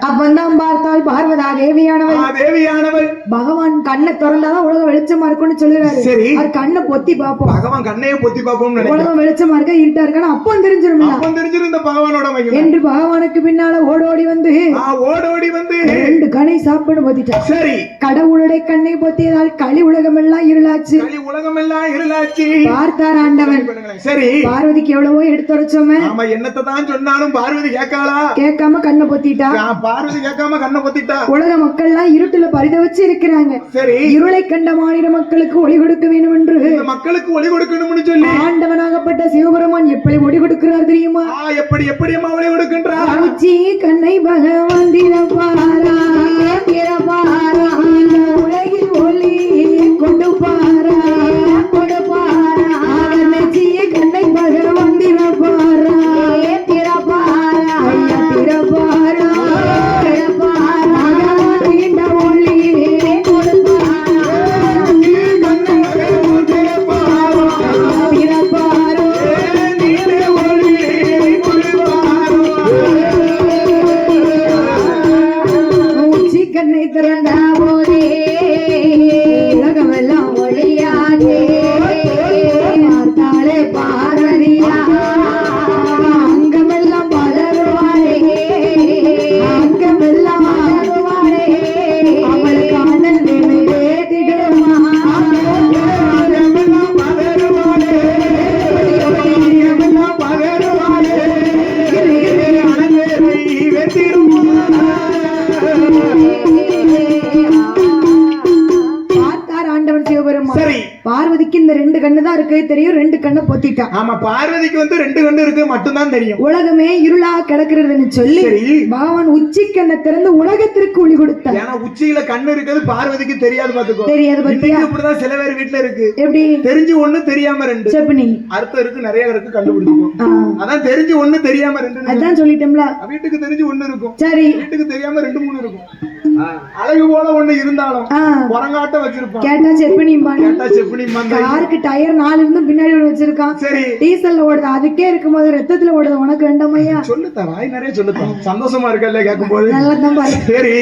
அப்பந்தான் பார்த்தால் பார்வதா தேவியானவள் தேவியானவள் பகவான் கண்ணை திறந்தாதான் உலக வெளிச்சமா இருக்கும்னு சொல்லுறாரு சரி அவர் கண்ணை பொத்தி பாப்போம் பகவான் பகவான் கண்ணையே பொத்தி பார்ப்போம்னு நினைக்கிறேன். உலகம் வெளிச்சமா இருக்கா இருட்டா இருக்கான்னு அப்போ தெரிஞ்சிரும். அப்போ தெரிஞ்சிரும் இந்த பகவானோட மகிமை என்று பகவானுக்கு பின்னால ஓடோடி வந்து ரெண்டு கனை சாப்பிட பொத்திட்டான். சரி, கடவுளுடைய கண்ணை பொத்தியதால் களி உலகம் எல்லாம் இருளாச்சு. பார்த்தார் ஆண்டவன். சரி, பார்வதிக்கு எவ்வளவோ எடுத்துரைச்சோமே. ஆமா, என்னத்தை தான் சொன்னாலும் பார்வதி கேட்காளா? கேட்காம கண்ணை பொத்திட்டா. பார்வதி கேட்காம கண்ணை பொத்திட்டா. உலக மக்கள் எல்லாம் இருட்டுல பரிதவிச்சு இருக்கிறாங்க. சரி, இருளை கண்ட மாநில மக்களுக்கு ஒளி கொடுக்க வேண்டும் என்று மக்களுக்கு ஒளி கொடுக்கணும்னு சொல்லி ஆண்டவனாகப்பட்ட சிவபெருமான் எப்படி ஒளி கொடுக்கிறார் தெரியுமா? எப்படி எப்படி அம்மா ஒளி கொடுக்கின்றார்? உச்சி கண்ணை பகவான் திறப்பாரா, திறப்பாரா, உலகில் ஒளி கொண்டு பாரா, கொடுப்பாரா. நெச்சிய கண்ணை பகவான் திறப்பாரா, திறப்பாரா, திறப்பாரா, திறப்பாரா, இந்த ஒளி கண்ணை திறந்த போதே உலகமெல்லாம் ஒளியாதே. பார்த்தாலே பார்வதியா அங்கமெல்லாம் பலருவாரே, அங்கமெல்லாம் பலருவாரே. அவள் காணல் நிறைவேற்றிடுமா, அங்கமெல்லாம் பலருவாரே, அங்கமெல்லாம் பலருவாரே. பார்த்தார் ஆண்டவன் சிவபெருமான். பார்வதிக்கு இந்த ரெண்டு கண்ணு தான் இருக்கு தெரியும், ரெண்டு கண்ணை பொத்திட்டான். ஆமா, பார்வதிக்கு வந்து ரெண்டு கண்ணு இருக்கு மட்டும்தான் தெரியும். உலகமே இருளா கிடக்கிறதுன்னு சொல்லி பகவான் உச்சி கண்ணை திறந்து உலகத்திற்கு ஒளி கொடுத்தார். ஏன்னா உச்சியில கண்ணு இருக்கிறது பார்வதிக்கு தெரியாது, பாத்துக்கோ. தெரியாது பத்தியா? இப்படிதான் சில பேர் வீட்டுல இருக்கு. எப்படி தெரிஞ்சு ஒண்ணு தெரியாம ரெண்டு. செப்பனி அர்த்தம் இருக்கு, நிறைய இருக்கு, கண்டுபிடிக்கும். அதான் தெரிஞ்சு ஒண்ணு தெரியாம ரெண்டு. அதான் சொல்லிட்டோம்ல. வீட்டுக்கு தெரிஞ்சு ஒண்ணு இருக்கும், சரி, வீட்டுக்கு தெரியாம ரெண்டு மூணு இருக்கும். அழகு போல ஒண்ணு இருந்தாலும் புறங்காட்ட வச்சிருப்பான். கேட்டா செப்பனி, கேட்டா செப்பனி. காருக்கு டயர் 4 இருந்தும் பின்னாடி ஒண்ணு வச்சிருக்கான். சரி, டீசல்ல ஓடுது, அதுக்கே இருக்கும்போது ரத்தத்துல ஓடுது, உனக்கு வேண்டாமையா? சொல்லுத்தா, வாய் நிறைய சொல்லுத்தா, சந்தோஷமா இருக்கல்ல கேட்கும் போது. நல்லதான் பாரு. சரி,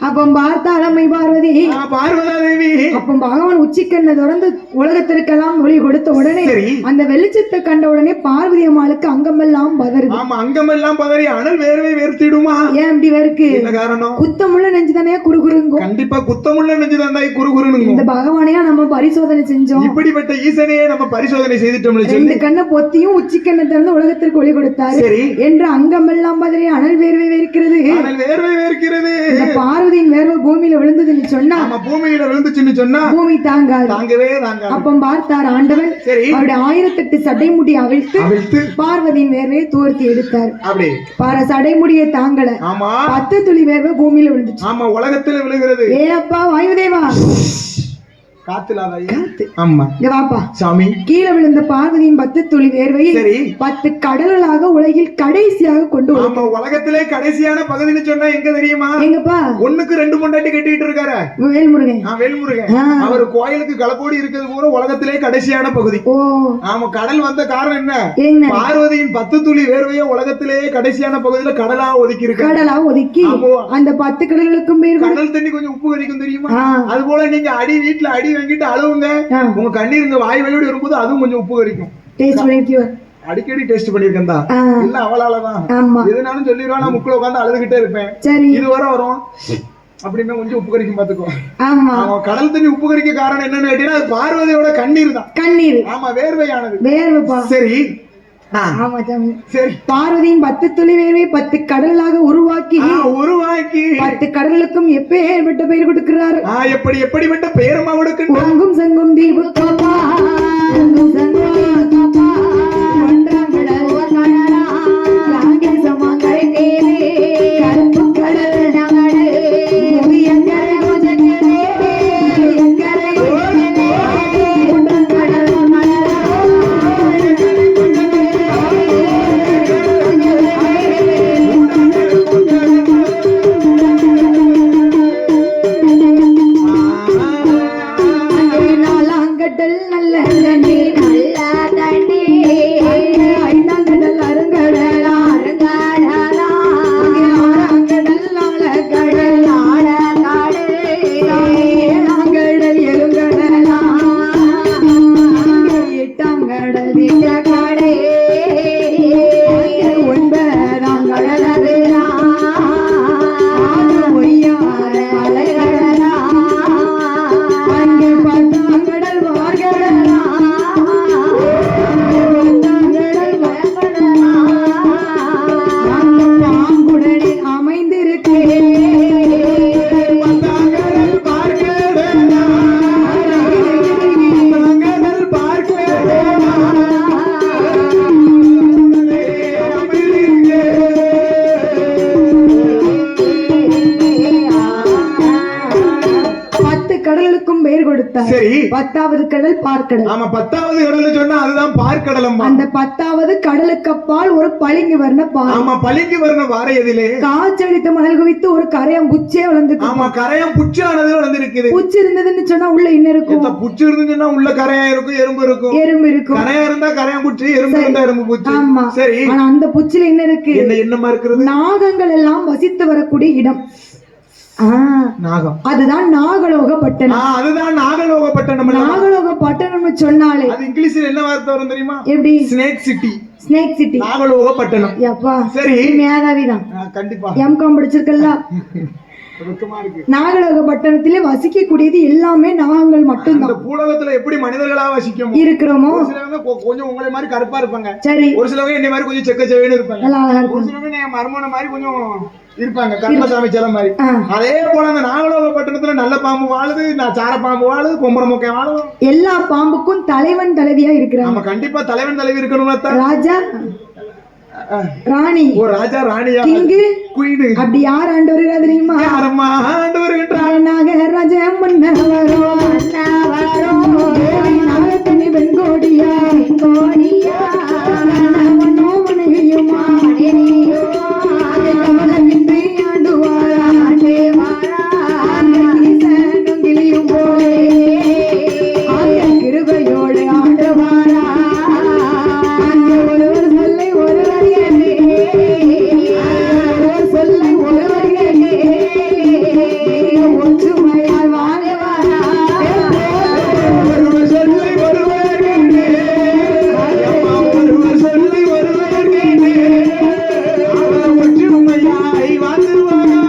அப்ப பார்த்தா அலமை பார்வதி, பார்வதா தேவி. அப்ப பகவான் உச்சிக்கண்ணை திறந்து உலகத்திற்கெல்லாம் ஒளி கொடுத்த உடனே அந்த வெளிச்சத்தை கண்ட உடனே பார்வதி அம்மாளுக்கு அங்கமெல்லாம் பதறுது. ஆமா, அங்கமெல்லாம் பதறி அனல் வேர்வை வேர்த்திடுமா? ஏன் அப்படி வேருக்கு? என்ன காரணம்? குத்தமுள்ள நெஞ்சுதானே குறுகுறுங்கும். கண்டிப்பா குத்தமுள்ள நெஞ்சுதான் குறுகுறுனுங்க. இந்த பகவானையா நம்ம பரிசோதனை செஞ்சோம். இப்படிப்பட்ட ஈசனையே நம்ம பரிசோதனை செய்துட்டோம். ரெண்டு கண்ணை பொத்தியும் உச்சி கண்ணை திறந்து உலகத்திற்கு ஒளி கொடுத்தாரு என்று அங்கமெல்லாம் பதறி அனல் வேர்வை வேர்க்கிறது. அனல் வேர்வை வேர்க்கிறது. பார்வதியின் வேர்வை பூமியில விழுந்ததுன்னு சொன்னா, பூமியில விழுந்துச்சுன்னு சொன்னா பூமி தாங்காது, தாங்கவே தாங்காது. அப்ப பார்த்தார் ஆண்டவன். அவருடைய 1008 சடைமுடி அவிழ்த்து பார்வதியின் வேர்வையை தூர்த்தி எடுத்தார். அப்படி பார சடைமுடியை தாங்கல. ஆமா, 10 துளி வேர்வை பூமியில விழுந்துச்சு. ஆமா, உலகத்துல விழுகிறது. ஏ அப்பா வாயுதேவா, கீழே விழுந்த பார்வதியின் 10 துளி வேர்வையை 10 கடல்களாக உலகில் கடைசியாக கொண்டு உலகத்திலே கடைசியான பகுதின்னு சொன்னா எங்க தெரியுமா? எங்கப்பா? ஒண்ணுக்கு 2 பொண்டாட்டி கட்டிட்டு இருக்காரு வேல்முருகன். வேல்முருகன் அவர் கோயிலுக்கு களப்போடி இருக்கிறது பூரா உலகத்திலே கடைசியான பகுதி. ஆமா, கடல் வந்த காரணம் என்ன? பார்வதியின் 10 துளி வேர்வையை உலகத்திலே கடைசியான பகுதியில கடலா ஒதுக்கி இருக்கு. கடலா ஒதுக்கி அந்த 10 கடல்களுக்கும் கடல் தண்ணி கொஞ்சம் உப்பு கறிக்கும் தெரியுமா? அது போல நீங்க அடி வீட்டுல அடி வாங்கிட்டு அழுவுங்க, உங்க கண்ணீர் வாய் வழியோடு வரும்போது அதுவும் கொஞ்சம் உப்பு கறிக்கும். அடிக்கடி டெஸ்ட் பண்ணிருக்கேன் தான், இல்ல அவளாலதான் எதுனாலும் சொல்லிடுவா. நான் முக்குல உட்காந்து அழுதுகிட்டே இருப்பேன். இதுவரை வரும் அப்படின்னு கொஞ்சம் உப்பு கறிக்கும் பாத்துக்கோ. கடல் தண்ணி உப்பு கறிக்க காரணம் என்னன்னு கேட்டீங்கன்னா அது பார்வதியோட கண்ணீர் தான். கண்ணீர், ஆமா, வேர்வையானது. வேர்வைப்பா. சரி, பார்வதியின் 10 துளி வேர்வை 10 கடலாக உருவாக்கி 10 கடலுக்கும் எப்பேற்பட்ட பெயர் கொடுக்கிறார். எப்படிப்பட்ட பெயரமா கொடுக்கிறார்? பொங்கும் சங்கும் தீபு கோபா, பொங்கும் சங்கும் கோபா, ஒன்றாம் கடல் கடலா, ராகில் சமங்கரை தேவே, கருப்பு கடல் நகடு, முதியங்கரை முஜங்கரே, எங்கரை ஒன்றாம் கடல் மலரா. நல்ல நீர் கடல் திட்ட கடே ஒன்பதாம் கடலது ஒய்யார அலைகடலா அங்கே பத்தாம் கடல் வார்கடலா பாங்குடனே அமைந்திருக்கே கடலுக்கும் பெயர் கொடுத்தார். சரி, 10வது கடல் பார்க்கடல். ஆமா, 10வது கடல் சொன்னா அதுதான் பார்க்கடலம். அந்த 10வது கடலுக்கு அப்பால் ஒரு பளிங்கு வர்ண பாறை. ஆமா, பளிங்கு வர்ண பாறை. எதிலே காய்ச்சடித்த மணல் குவித்து ஒரு கரையம் புச்சே வளர்ந்து. ஆமா, கரையம் புச்சானது வளர்ந்திருக்குது. புச்சு இருந்ததுன்னு சொன்னா உள்ள என்ன இருக்கும்? புச்சு இருந்துச்சுன்னா உள்ள கரையா இருக்கும், எறும்பு இருக்கும். எறும்பு இருக்கும். கரையா இருந்தா கரையம் புச்சு, எறும்பு இருந்தா எறும்பு புச்சு. ஆமா, சரி. ஆனா அந்த புச்சுல என்ன இருக்கு? என்னமா இருக்கிறது? நாகங்கள் எல்லாம் வசித்து வரக்கூடிய இடம். நாகம். அதுதான் நாகலோகப்பட்டணம். அதுதான் நாகலோகப்பட்டணம். நாகலோகப்பட்டணம்னு சொன்னாலே அது இங்கிலீஷ்ல என்ன வார்த்தை வரும் தெரியுமா? எப்படி? Snake city. Snake city. நாகலோகப்பட்டணம். யப்பா, சரி, மேதாவிதான். கண்டிப்பா எம்காம் படிச்சிருக்கல்ல. நாகலோகப்பட்டணத்திலே வசிக்கக்கூடியது எல்லாமே நாகங்கள் மட்டும்தான். அந்த பூலோகத்துல எப்படி மனிதர்களா வசிக்கும் இருக்கிறோமோ, சிலவங்க கொஞ்சம் உங்களை மாதிரி கருப்பா இருப்பாங்க. சரி. ஒரு சிலவங்க என்ன மாதிரி கொஞ்சம் செக்க செவேன்னு இருப்பாங்க. ஒரு சிலவங்க மர்மன மாதிரி கொஞ்சம் இருப்பாங்க, கர்மசாமி செல்ல மாதிரி. அதே போல அந்த நாகலோகப்பட்டணத்துல நல்ல பாம்பு வாழுது, சார பாம்பு வாழுது, கொம்பர முக்கை வாழுது. எல்லா பாம்புக்கும் தலைவன் தலைவியா இருக்கிறாங்க. நம்ம கண்டிப்பா தலைவன் தலைவி இருக்கணும். ராஜா ராணி, ஒரு ராஜா ராணியா, கிங்கு குயின். அப்படி யார் ஆண்டு வருகிறா தெரியுமா? யாரம்மா ஆண்டு வருகின்றார்? நாகராஜ மன்னவரோ நாகக்கனி வெண்கோடியா கோடியா மனோ மனைவியுமா கமலமின்றி ஆண்டுவாரா கிளியும் போலே கிருபையோடு ஆண்டுவாரா. ஒருவர் சொல்லை ஒருவர் சொல்லை ஒருவர் ஒற்றுமையால் வாழ்வாரா. ஒருவர் சொல்லை ஒருவர் சொல்லி ஒருவர் ஒற்றுமையாய் வாழ்வாரா.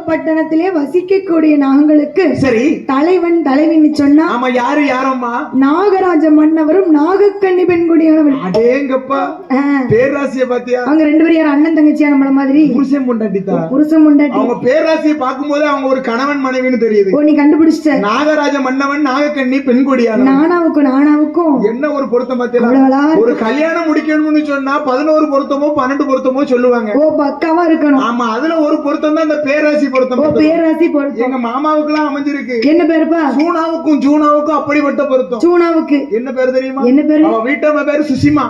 பட்டணத்திலே வசிக்கக்கூடிய நாகங்களுக்கு சரி தலைவன் தலைவின்னு சொன்னா ஆமா, யாரு யாரம்மா? நாகராஜ மன்னவரும் நாகக்கண்ணி பெண்குடியானவள். அடேங்கப்பா, பேராசிய பாத்தியா? அவங்க ரெண்டு பேரும் யார் அண்ணன் தங்கச்சியா நம்மள மாதிரி? புருஷன் பொண்டாட்டிதா. புருஷன் பொண்டாட்டி. அவங்க பேராசியை பார்க்கும்போது அவங்க ஒரு கணவன் மனைவின்னு தெரியுது. ஓ, நீ கண்டுபிடிச்சிட்ட. நாகராஜ மன்னவன் நாகக்கண்ணி பெண்குடியானவள். நானாவுக்கும் என்ன ஒரு பொருத்தம் பாத்தியா? ஒரு கல்யாணம் முடிக்கணும்னு சொன்னா 11 பொருத்தமோ 12 பொருத்தமோ சொல்லுவாங்க. ஓ, பக்காவா இருக்கணும். ஆமா, அதுல ஒரு பொருத்தம் தான் இந்த பேராசி பொருத்தம். பேராசி பொருத்தம் எங்க மாமாவுக்கு எல்லாம் அமைஞ்சிருக்கு. என்ன பேருப்பா? ஜூனாவுக்கும் அப்படிப்பட்ட பொருத்தம். ஜூனாவுக்கு என்ன பேரு தெரியுமா? என்ன பேரு? அவ வீட்டம்மா பேரு சுசிமா.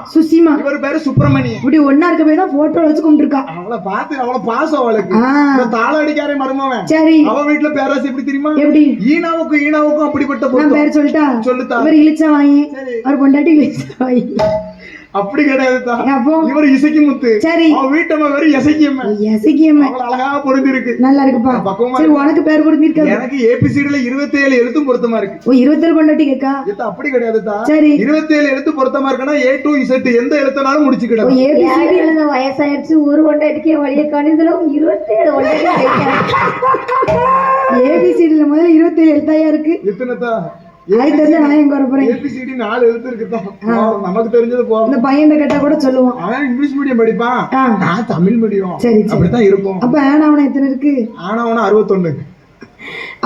இவர் பேரு சுப்பிரமணியன். இப்படி ஒன்னா இருக்க போய் தான் போட்டோ வச்சு கும்பிட்டுருக்கா. அவளை பார்த்து அவளை பாசம் அவளுக்கு. தாளடிக்காரே மருமவன். சரி, அவ வீட்டுல பேராசி எப்படி தெரியுமா? எப்படி? ஈனாவுக்கும் அப்படிப்பட்ட பொருத்தம். நான் பேர் சொல்லிட்டா? சொல்லுதா? இவர் இழிச்சா வாங்கி, அவர் பொண்டாட்டி இழிச்சா வாங்கி. அப்படி கிடையாது. இவர் இசைக்கு முத்து. சரி, அவ வீட்டம்மா பேரு எசக்கியம்மா. அழகா பொருந்தி இருக்கு. நல்லா இருக்குப்பா. சரி, உனக்கு பேர் பொருந்தி இருக்கு. எனக்கு ஏபிசிடில 27 எழுத்தும் பொருத்தமா இருக்கு. ஓ, 27 பொண்டாட்டி கேக்கா? அப்படி கிடையாது. சரி, 27 எழுத்து பொருத்தமா இருக்குன்னா A to Z எந்த எழுத்தனாலும் முடிச்சுக்கிடலாம். ஏபிசிடி எழுத வயசாயிருச்சு, ஒரு பொண்டாட்டிக்கே வழிய காணிதுல 27 பொண்டாட்டி. ஏபிசிடில முதல்ல 27 எழுத்தாயா இருக்கு. எத்தனைதா? ஏபிசிடி 4 எழுத்து இருக்குதான். நமக்கு தெரிஞ்சது போதும். இந்த பையன் கேட்டா கூட சொல்லுவான். அவன் இங்கிலீஷ் மீடியம் படிப்பான், நான் தமிழ் மீடியம். சரி, அப்படித்தான் இருக்கும். அப்ப ஆனாவன எத்தனை இருக்கு? ஆனாவன 61.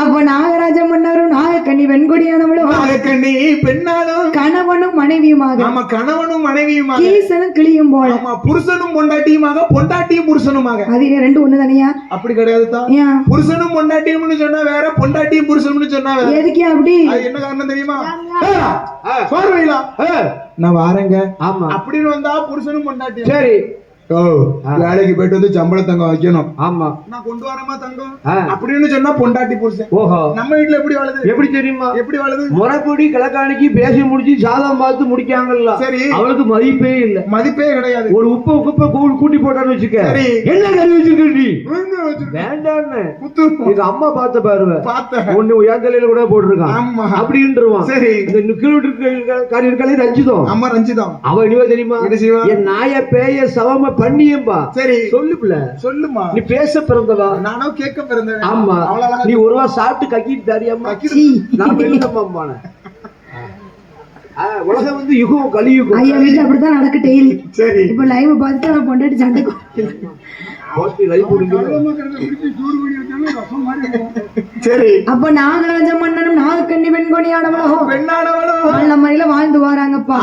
அப்ப நாகராஜ மன்னரும் நாகக்கண்ணி வெண்கொடியானவளும் நாகக்கண்ணி பெண்ணாலும் கணவனும் மனைவியுமாக. ஆமா, கணவனும் மனைவியுமாக. கீசனும் கிளியும் போல. ஆமா, புருஷனும் பொண்டாட்டியுமாக, பொண்டாட்டியும் புருஷனுமாக. அது ரெண்டு ஒண்ணு தானியா? அப்படி கிடையாது தான். புருஷனும் பொண்டாட்டியும்னு சொன்னா வேற, பொண்டாட்டியும் புருஷனும்னு சொன்னா வேற. எதுக்கு அப்படி? என்ன காரணம் தெரியுமா? பார்வையிலா நான் வாரேங்க. ஆமா, அப்படின்னு வந்தா புருஷனும் பொண்டாட்டியும். சரி, வேலைக்கு போயிட்டு வந்து சம்பள தங்கம் வைக்கணும். ஆமா, நான் கொண்டு வரமா தங்கம் அப்படின்னு சொன்னா பொண்டாட்டி புருஷன். ஓஹோ, நம்ம வீட்டுல எப்படி வாழுது? எப்படி தெரியுமா? எப்படி வாழுது? முறைப்படி கிழக்காணிக்கு பேசி முடிச்சு சாதம் பார்த்து முடிக்காங்கல்ல, சரி, அவளுக்கு மதிப்பே இல்ல, மதிப்பே கிடையாது. ஒரு உப்பை கூட்டி போட்டான்னு வச்சுக்க, என்ன கறி வச்சிருக்கி வேண்டான்னு எங்க அம்மா பார்த்த பாருவ, ஒண்ணு என் தலையில கூட போட்டிருக்கான் அப்படின்றான். சரி, இந்த கிலோமீட்டர் கறி இருக்காலே ரஞ்சிதம், அம்மா ரஞ்சிதம், அவ இனிமே தெரியுமா என் நாய பேய சவம பண்ணியம்பா. சரி, சொல்லுப்புல, சொல்லுமா, நீ பேச பிறந்தவா, நானும் கேட்க பிறந்தவன். ஆமா, நீ ஒரு ரூபா சாப்பிட்டு கக்கிட்டு தாரியாமா, நான் வெளியிடமா. உலகம் வந்து யுகம் கலியுகம். ஐயா வீட்டுல அப்படித்தான் நடக்கு டெய்லி. சரி, இப்ப லைவ் பார்த்துட்டு அவன் பொண்டாட்டி சண்டை. சரி, அப்ப நாகராஜ மன்னனும் நாகக்கண்ணி பெண்கொடியானவளும் நல்ல முறையில வாழ்ந்து வராங்கப்பா.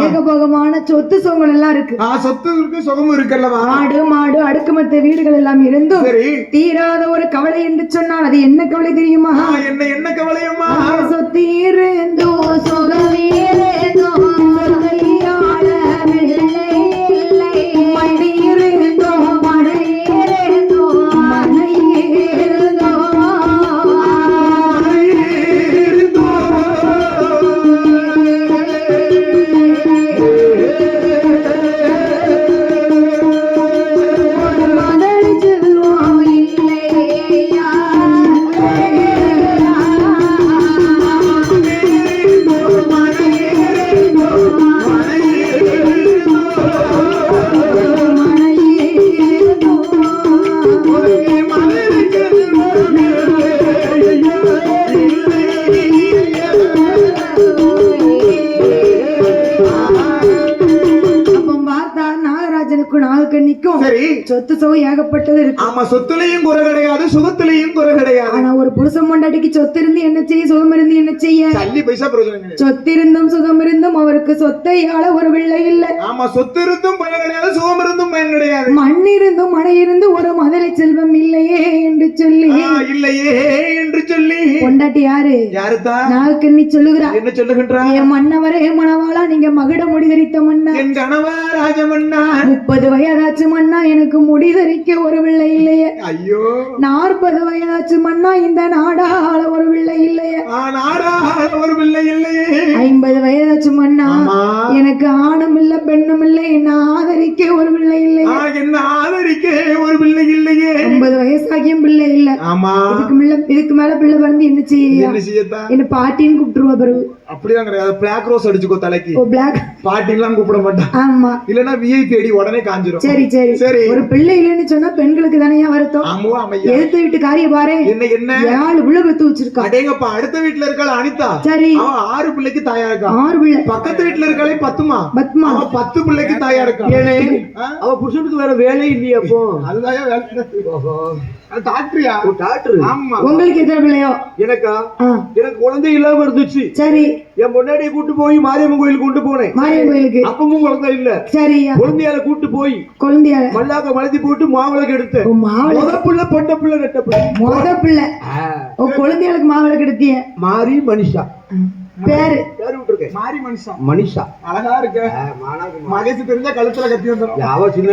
ஏகபோகமான சொத்து சுகங்கள் எல்லாம் இருக்கு. சொத்து இருக்கு, சுகமும் இருக்குல்லவா. ஆடு மாடு அடுக்குமத்த வீடுகள் எல்லாம் இருந்தும் தீராத ஒரு கவலை என்று சொன்னால் அது என்ன கவலை தெரியுமா? என்ன கவலையம்மா? சொத்து இருந்தோ சுகம் இருந்தோ மணி இருந்தோ மழை இருந்தோ மழை இருந்தோ சொத்து சுகம் ஏகப்பட்டது இருக்கு. ஆமா, சொத்துலயும் குறை கிடையாது, சுகத்திலையும் குறை கிடையாது. ஆனா ஒரு புருஷன் பொண்டாட்டிக்கு சொத்து இருந்து என்ன செய்ய, சுகம் இருந்து என்ன செய்ய? தள்ளி பைசா பிரயோஜனம். சொத்து இருந்தும் சுகம் இருந்தும் அவருக்கு சொத்தை ஆள ஒரு பிள்ளை இல்ல. ஆமா, சொத்து இருந்தும் பயன் கிடையாது, சுகம் இருந்தும் பயன் கிடையாது. மண் இருந்தும் மழை இருந்து ஒரு மதலை செல்வம் இல்லையே என்று சொல்லி, இல்லையே என்று சொல்லி பொண்டாட்டி யாரு? யாருதான்? நாகக்கண்ணி சொல்லுகிறா. என்ன சொல்லுகின்றா? என் மன்னவரே மணவாளா, நீங்க மகுட முடிதரித்த மன்னா, என் கணவா ராஜமன்னா, 30 வயதாச்சு மன்னா எனக்கு முடிதரிக்க ஒரு பிள்ளை இல்லையே. ஐயோ, 40 வயதாச்சு மன்னா இந்த நாடாள ஒரு பிள்ளை இல்லையே. நாடாள ஒரு பிள்ளை இல்லையே. 50 வயதாச்சு மன்னா எனக்கு ஆணும் இல்ல பெண்ணும் இல்லை, என்ன ஆதரிக்க ஒரு பிள்ளை இல்லையே. என்ன ஆதரிக்க ஒரு பிள்ளை இல்லையே. 50 வயசாகியும் பிள்ளை இல்ல. ஆமா, இதுக்கு மேல பிள்ளை பிறந்து என்ன செய்ய? என்ன பாட்டின்னு கூப்பிட்டுருவா பிறகு. அப்படிதான் கிடையாது, பிளாக் ரோஸ் அடிச்சுக்கோ தலைக்கு. பிளாக் பாட்டிலாம் கூப்பிட மாட்டான். ஆமா, இல்லன்னா விஐபி அடி உடனே காஞ்சிரும். சரி சரி சரி, ஒரு பிள்ளை இல்லைன்னு சொன்னா பெண்களுக்கு தானே வருத்தம். எடுத்த வீட்டு காரிய பாரு, என்ன 7 பிள்ளை பெத்து வச்சிருக்கா. அடேங்கப்பா, அடுத்த வீட்டுல இருக்காள் அனிதா. சரி, அவ 6 பிள்ளைக்கு தாயா இருக்கா. 6 பிள்ளை. பக்கத்து வீட்டுல இருக்காளே பத்மா, அவ 10 பிள்ளைக்கு தாயா இருக்கா. அவ புருஷனுக்கு வேற வேலை இல்லையா? அப்போ அதுதான் வேலை. டாக்டரியா? டாக்டர். ஆமா. உங்களுக்கு எத்தனை பிள்ளையோ? எனக்கு குழந்தை இல்லாம இருந்துச்சு. சரி, என் பொண்டாட்டியை கூட்டு போய் மாரியம்மன் கோயிலுக்கு கொண்டு போனேன். மாரியம்மன் கோயிலுக்கு அப்பவும் குழந்தை இல்ல. சரி, குழந்தையால கூட்டு போய் குழந்தையால மல்லாக்க மலத்தி போட்டு மாவிளக்கு எடுத்தேன். முத பிள்ளை பொட்ட பிள்ளை ரெட்ட பிள்ளை. முத பிள்ளை குழந்தையாளுக்கு மாவிளக்கு எடுத்திய. மாரி மனிஷா பேரு விட்டுருக்கேன். மாரி மனிஷா. மனிஷா அழகா இருக்கு. மகேஷ் தெரிஞ்சா கழுத்துல கத்தி வந்துடும். அவ சின்ன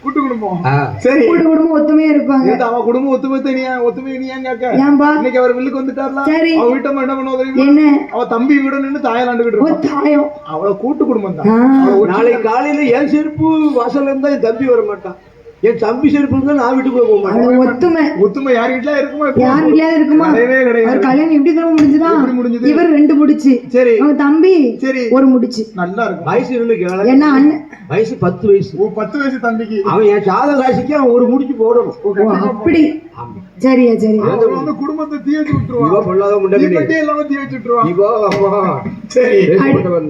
கூட்டு குடும்பம். சரி, கூட்டு குடும்பம் ஒத்துமையா இருப்பாங்க. அவ குடும்பம் ஒத்துமை இன்னைக்கு அவர் வில்லுக்கு வந்துட்டார்ல. அவ வீட்டம்மா என்ன பண்ணுவா தெரியுமா? அவ தம்பி வீடு நின்று தாயலாண்டுகிட்டு இருக்கா. அவள கூட்டு குடும்பம் தான். நாளை காலையில என் செருப்பு வாசல்ல இருந்தா என் தம்பி வர மாட்டான். என் தம்பி செருப்பு இருந்தா நான் வீட்டுக்குள்ள போக மாட்டேன். ஒத்துமை யார் வீட்டுல இருக்குமா? யார் வீட்டுல இருக்குமா? கல்யாணம் எப்படி தான் முடிஞ்சுதான்? இவர் 2 முடிச்சு. சரி, அவன் தம்பி சரி 1 முடிச்சு. நல்லா இருக்கும். வயசு என்ன அண்ணன் வயசு 10 வயசு. 10 வயசு தம்பிக்கு. அவன் என் ஜாதக ராசிக்கு அவன் 1 முடிச்சு போடணும். அப்படி சரியா? சரி, குடும்பத்தை தீவச்சு விட்டுருவான்.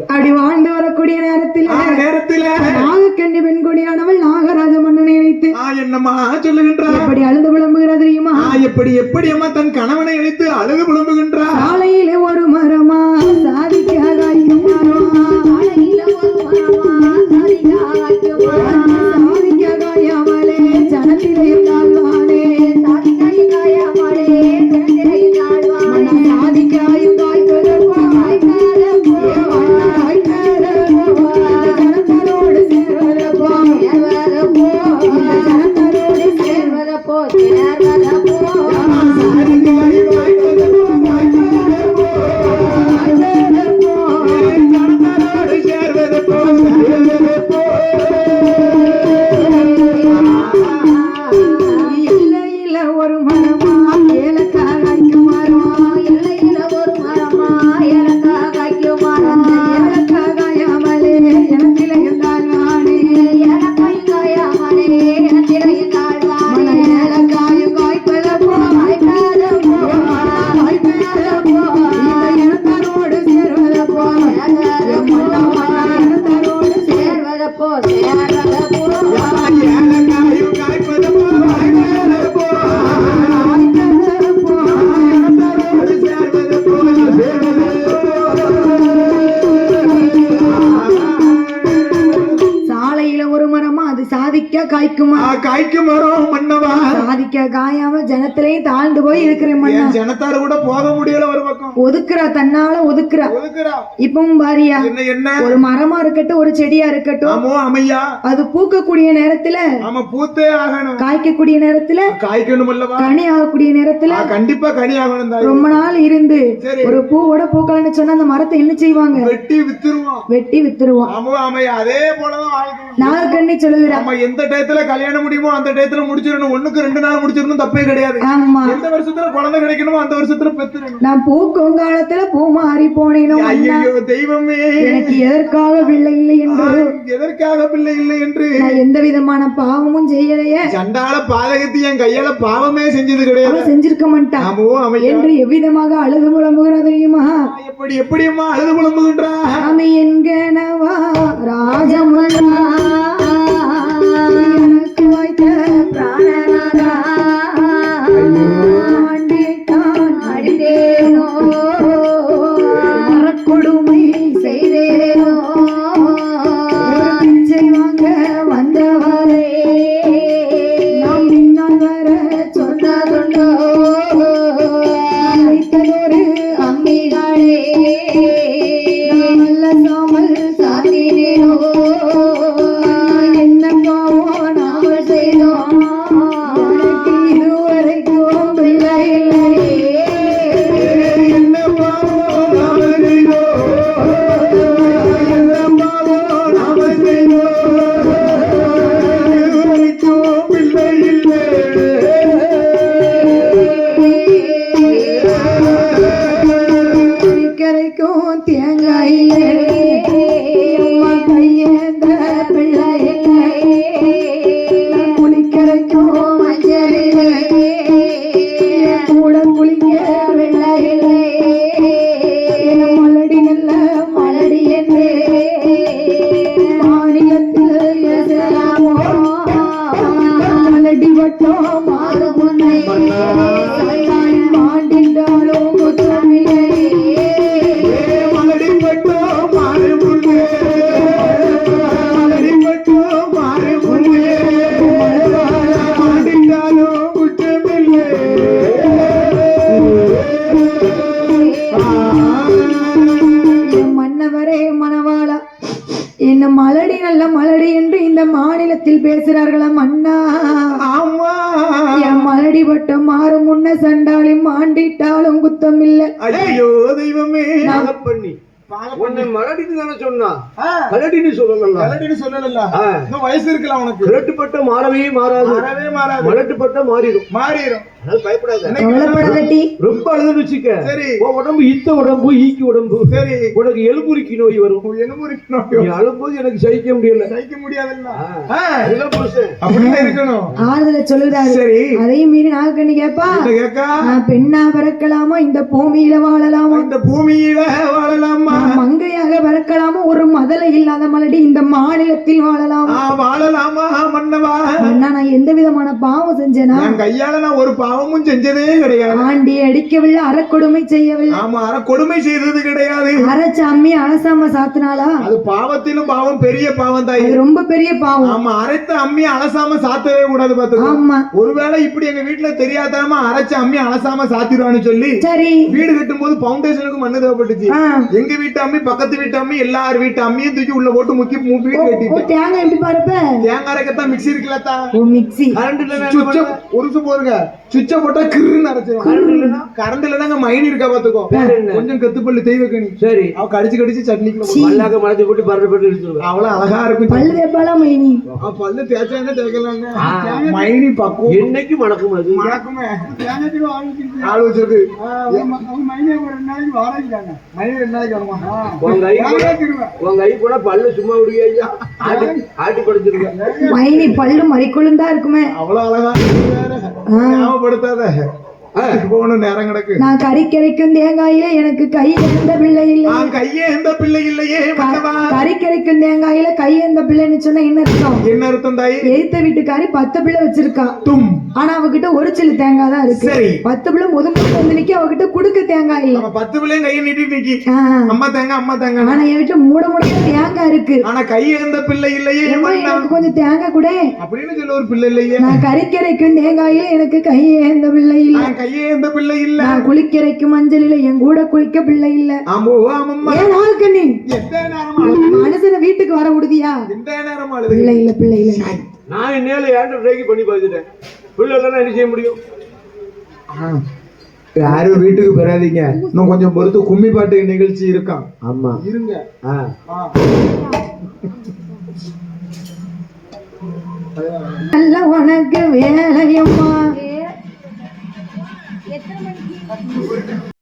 அப்படி வாழ்ந்து வரக்கூடிய நேரத்தில் நாகக்கண்ணி பெண்கொடியானவள் நாகராஜ மன்னனை வைத்து என்னம்மா சொல்லுகின்றார்? எப்படி அழுது புலம்புகிறா தெரியுமா? எப்படி அம்மா தன் கணவனை அழைத்து அழுது புலம்புகின்றார்? சாலையில ஒரு மரமா சாதிக்காக ஜனத்திலே சாதிக்காயும் காய்க்கும் மரம் மன்னவா சாதிக்க காயாம ஜனத்திலேயும் தாழ்ந்து போய் இருக்கிற மண்ணா ஜனத்தாரு கூட போக முடியல ஒரு பக்கம் ஒதுக்குறா தன்னால ஒதுக்குறா இப்பவும் பாரியா என்ன ஒரு மரமா இருக்கட்டும் ஒரு செடியா இருக்கட்டும் அமையா அது பூக்கக்கூடிய நேரத்துல ஆமா பூத்தே ஆகணும் காய்க்கக்கூடிய நேரத்துல காய்க்கணும் அல்லவா கனி ஆகக்கூடிய நேரத்துல கண்டிப்பா கனி ஆகணும் ரொம்ப நாள் இருந்து ஒரு பூவோட பூக்கலன்னு சொன்னா அந்த மரத்தை என்ன செய்வாங்க வெட்டி வித்துருவோம் அமையா அதே போலதான் நாகக்கண்ணி சொல்லுகிறா எந்த டயத்துல கல்யாணம் முடியுமோ அந்த டயத்துல முடிச்சிடணும் 1-2 நாள் முடிச்சிடணும் தப்பே கிடையாது ஆமா எந்த வருஷத்துல குழந்தை கிடைக்கணுமோ அந்த வருஷத்துல பெத்துறணும் நான் பூக்கும் காலத்துல பூ மாறி போனேனோ ஐயோ தெய்வமே எனக்கு எதற்காக பிள்ளை இல்லை என்று நான் எந்த விதமான பாவமும் செய்யலையே சண்டால பாதகத்தை என் கையால பாவமே செஞ்சது கிடையாது செஞ்சிருக்க மாட்டான் என்று எவ்விதமாக அழுது புலம்புகிறா தெரியுமா எப்படியம்மா அழுது புலம்புகின்றா சாமி என்கனவா ராஜமல்லா எனக்கு வைத்த பிராணநாதா ஆண்டித்தான் அடித்தேனோ கொடுமை செய்தேனோ பிச்சை வாங்க வந்தவரே நாம் பின்னால் வர சொன்னதுண்டோ வைத்ததொரு அம்மிகளே நல்ல சாமல் சாத்தினேனோ என்ன பாவம் நாமல் செய்தோம் இதுவரைக்கும் பிள்ளை கரைக்கும் தேங்காயிலே அம்மா கையேந்த பிள்ளையிலே குளிக்கரைக்கும் மஞ்சளிலே கூட குளிக்க வெள்ளையிலே மலடி நல்ல மலடி என்று மாநிலத்தில் எசராமோ மலடி வட்டம் மாறும் முன்னை மாண்டின்றாலும் குற்றமில்லை மன்னவரே மணவாளா என்ன மலடி நல்ல மலடி என்று இந்த மாநிலத்தில் பேசுறார்களா மன்னா என் மலடி வட்டம் மாறும் முன்ன சண்டாளி மாண்டிட்டாலும் குத்தம் இல்ல ஐயோ தெய்வமே பண்ணி உன்னை மலடின்னு தானே சொன்னா கலடின்னு சொல்லல இன்னும் வயசு இருக்கலாம் உனக்கு கலட்டுப்பட்ட மாறவே மாறாது மலட்டுப்பட்ட மாறிடும் பயப்படாதட்டி ரொம்ப அழுதுன்னு வச்சுக்க சரி உடம்பு இத்த உடம்பு ஈக்கி உடம்பு சரி உனக்கு எலும்புரிக்கி நோய் வரும் அழும்போது எனக்கு சகிக்க முடியாதுல்ல அப்படிதான் இருக்கணும் ஆறுதல சொல்லுறாரு சரி அதையும் மீறி நாகக்கண்ணி கேப்பா நான் பெண்ணா பிறக்கலாமா இந்த பூமியில வாழலாமா மங்கையாக பிறக்கலாமா ஒரு மதலை இல்லாத மலடி இந்த மாநிலத்தில் வாழலாமா மன்னவா நான் எந்த விதமான பாவம் செஞ்சேனா கையால நான் ஒரு பாவம் பாவமும் செஞ்சதே கிடையாது. ஆண்டி அடிக்கவில்லை, அறக்கொடுமை செய்யவில்லை. ஆமா, கொடுமை செய்தது கிடையாது. அரைச்ச அம்மி அலசாம சாத்தினாலா? அது பாவத்திலும் பாவம், பெரிய பாவம் தாய். அது ரொம்ப பெரிய பாவம். ஆமா, அரைத்த அம்மி அலசாம சாத்தவே கூடாது பாத்துக்கோ. ஆமா, ஒருவேளை இப்படி எங்க வீட்டுல தெரியாதமா அரைச்ச அம்மி அலசாம சாத்திடுவான்னு சொல்லி சரி வீடு கட்டும் போது பவுண்டேஷனுக்கு மண்ணு தேவைப்பட்டுச்சு. எங்க வீட்டு அம்மி, பக்கத்து வீட்டு அம்மி, எல்லார் வீட்டு அம்மியும் தூக்கி உள்ள போட்டு முக்கி வீடு கட்டிட்டு. தேங்காய் எப்படி பாருப்ப? தேங்காய் அரைக்கத்தான் மிக்ஸி இருக்குல்லத்தா. மிக்ஸி உருசு போருங்க, சுவிட்ச போட்டா கிருன்னு அரைச்சிடும். கரண்ட் இல்லதாங்க மைனி இருக்கா பாத்துக்கோ. கொஞ்சம் கத்துப்பள்ளு தெய்வக்கணி. சரி, அவ கடிச்சு கடிச்சு சட்னிக்கு மலச்சு போட்டு பரட்டு எடுத்துருவேன். அவ்வளவு அழகா இருக்கும். பல்லு தேப்பாலா மைனி? பல்லு தேய்ச்சாங்க தேய்க்கலாங்க. மைனி பக்குவம் என்னைக்கு மணக்கும். அது மணக்குமே. ஆள் வச்சிருக்கு. உங்க கை கூட பல்லு சும்மா விடுவியா? ஆட்டி படுத்திருக்கேன். மைனி பல்லு மறிக்கொழுந்தா இருக்குமே. அவ்வளவு அழகா ஞாபகப்படுத்தாத. போன நேரம் கிடக்கு. நான் கறிக்கரைக்கும் தேங்காயில எனக்கு கை எந்த பிள்ளை இல்லை. கையே எந்த பிள்ளை இல்லையே. கறிக்கரைக்கும் தேங்காயில கை எந்த பிள்ளைன்னு சொன்னா என்ன அர்த்தம்? என்ன அர்த்தம் தாய்? எய்த்த வீட்டுக்காரி 10 பிள்ளை வச்சிருக்கா. ஆனா அவகிட்ட ஒரு சில தேங்காய் தான் இருக்கு. 10 பிள்ளை முதல்ல வந்து நிக்க, அவகிட்ட குடுக்க தேங்காய் இல்ல. 10 பிள்ளையும் கையை நீட்டி நிக்கி. அம்மா தேங்காய், அம்மா தேங்காய். ஆனா என் வீட்டுல மூட மூட தேங்காய் இருக்கு. ஆனா கையே எந்த பிள்ளை இல்லையே. எனக்கு கொஞ்சம் தேங்காய் கூட அப்படின்னு சொல்ல ஒரு பிள்ளை இல்லையே. நான் கறிக்கரைக்கும் தேங்காயில எனக்கு கையே எந்த பிள்ளை இல்ல. கையே எந்த பிள்ளை இல்ல. நான் குளிக்கரைக்கும் மஞ்சளில என் கூட குளிக்க பிள்ளை இல்ல. மனுஷன வீட்டுக்கு வர விடுதியா? பிள்ளை இல்ல, பிள்ளை இல்ல. நான் இன்னும் பண்ணி பாத்துட்டேன். பிள்ளை இல்லைன்னா என்ன செய்ய முடியும்? யாரும் வீட்டுக்கு பெறாதீங்க. இன்னும் கொஞ்சம் பொறுத்து கும்மி பாட்டு நிகழ்ச்சி இருக்கான். ஆமா, இருங்க. நல்ல உனக்கு வேலையம்மா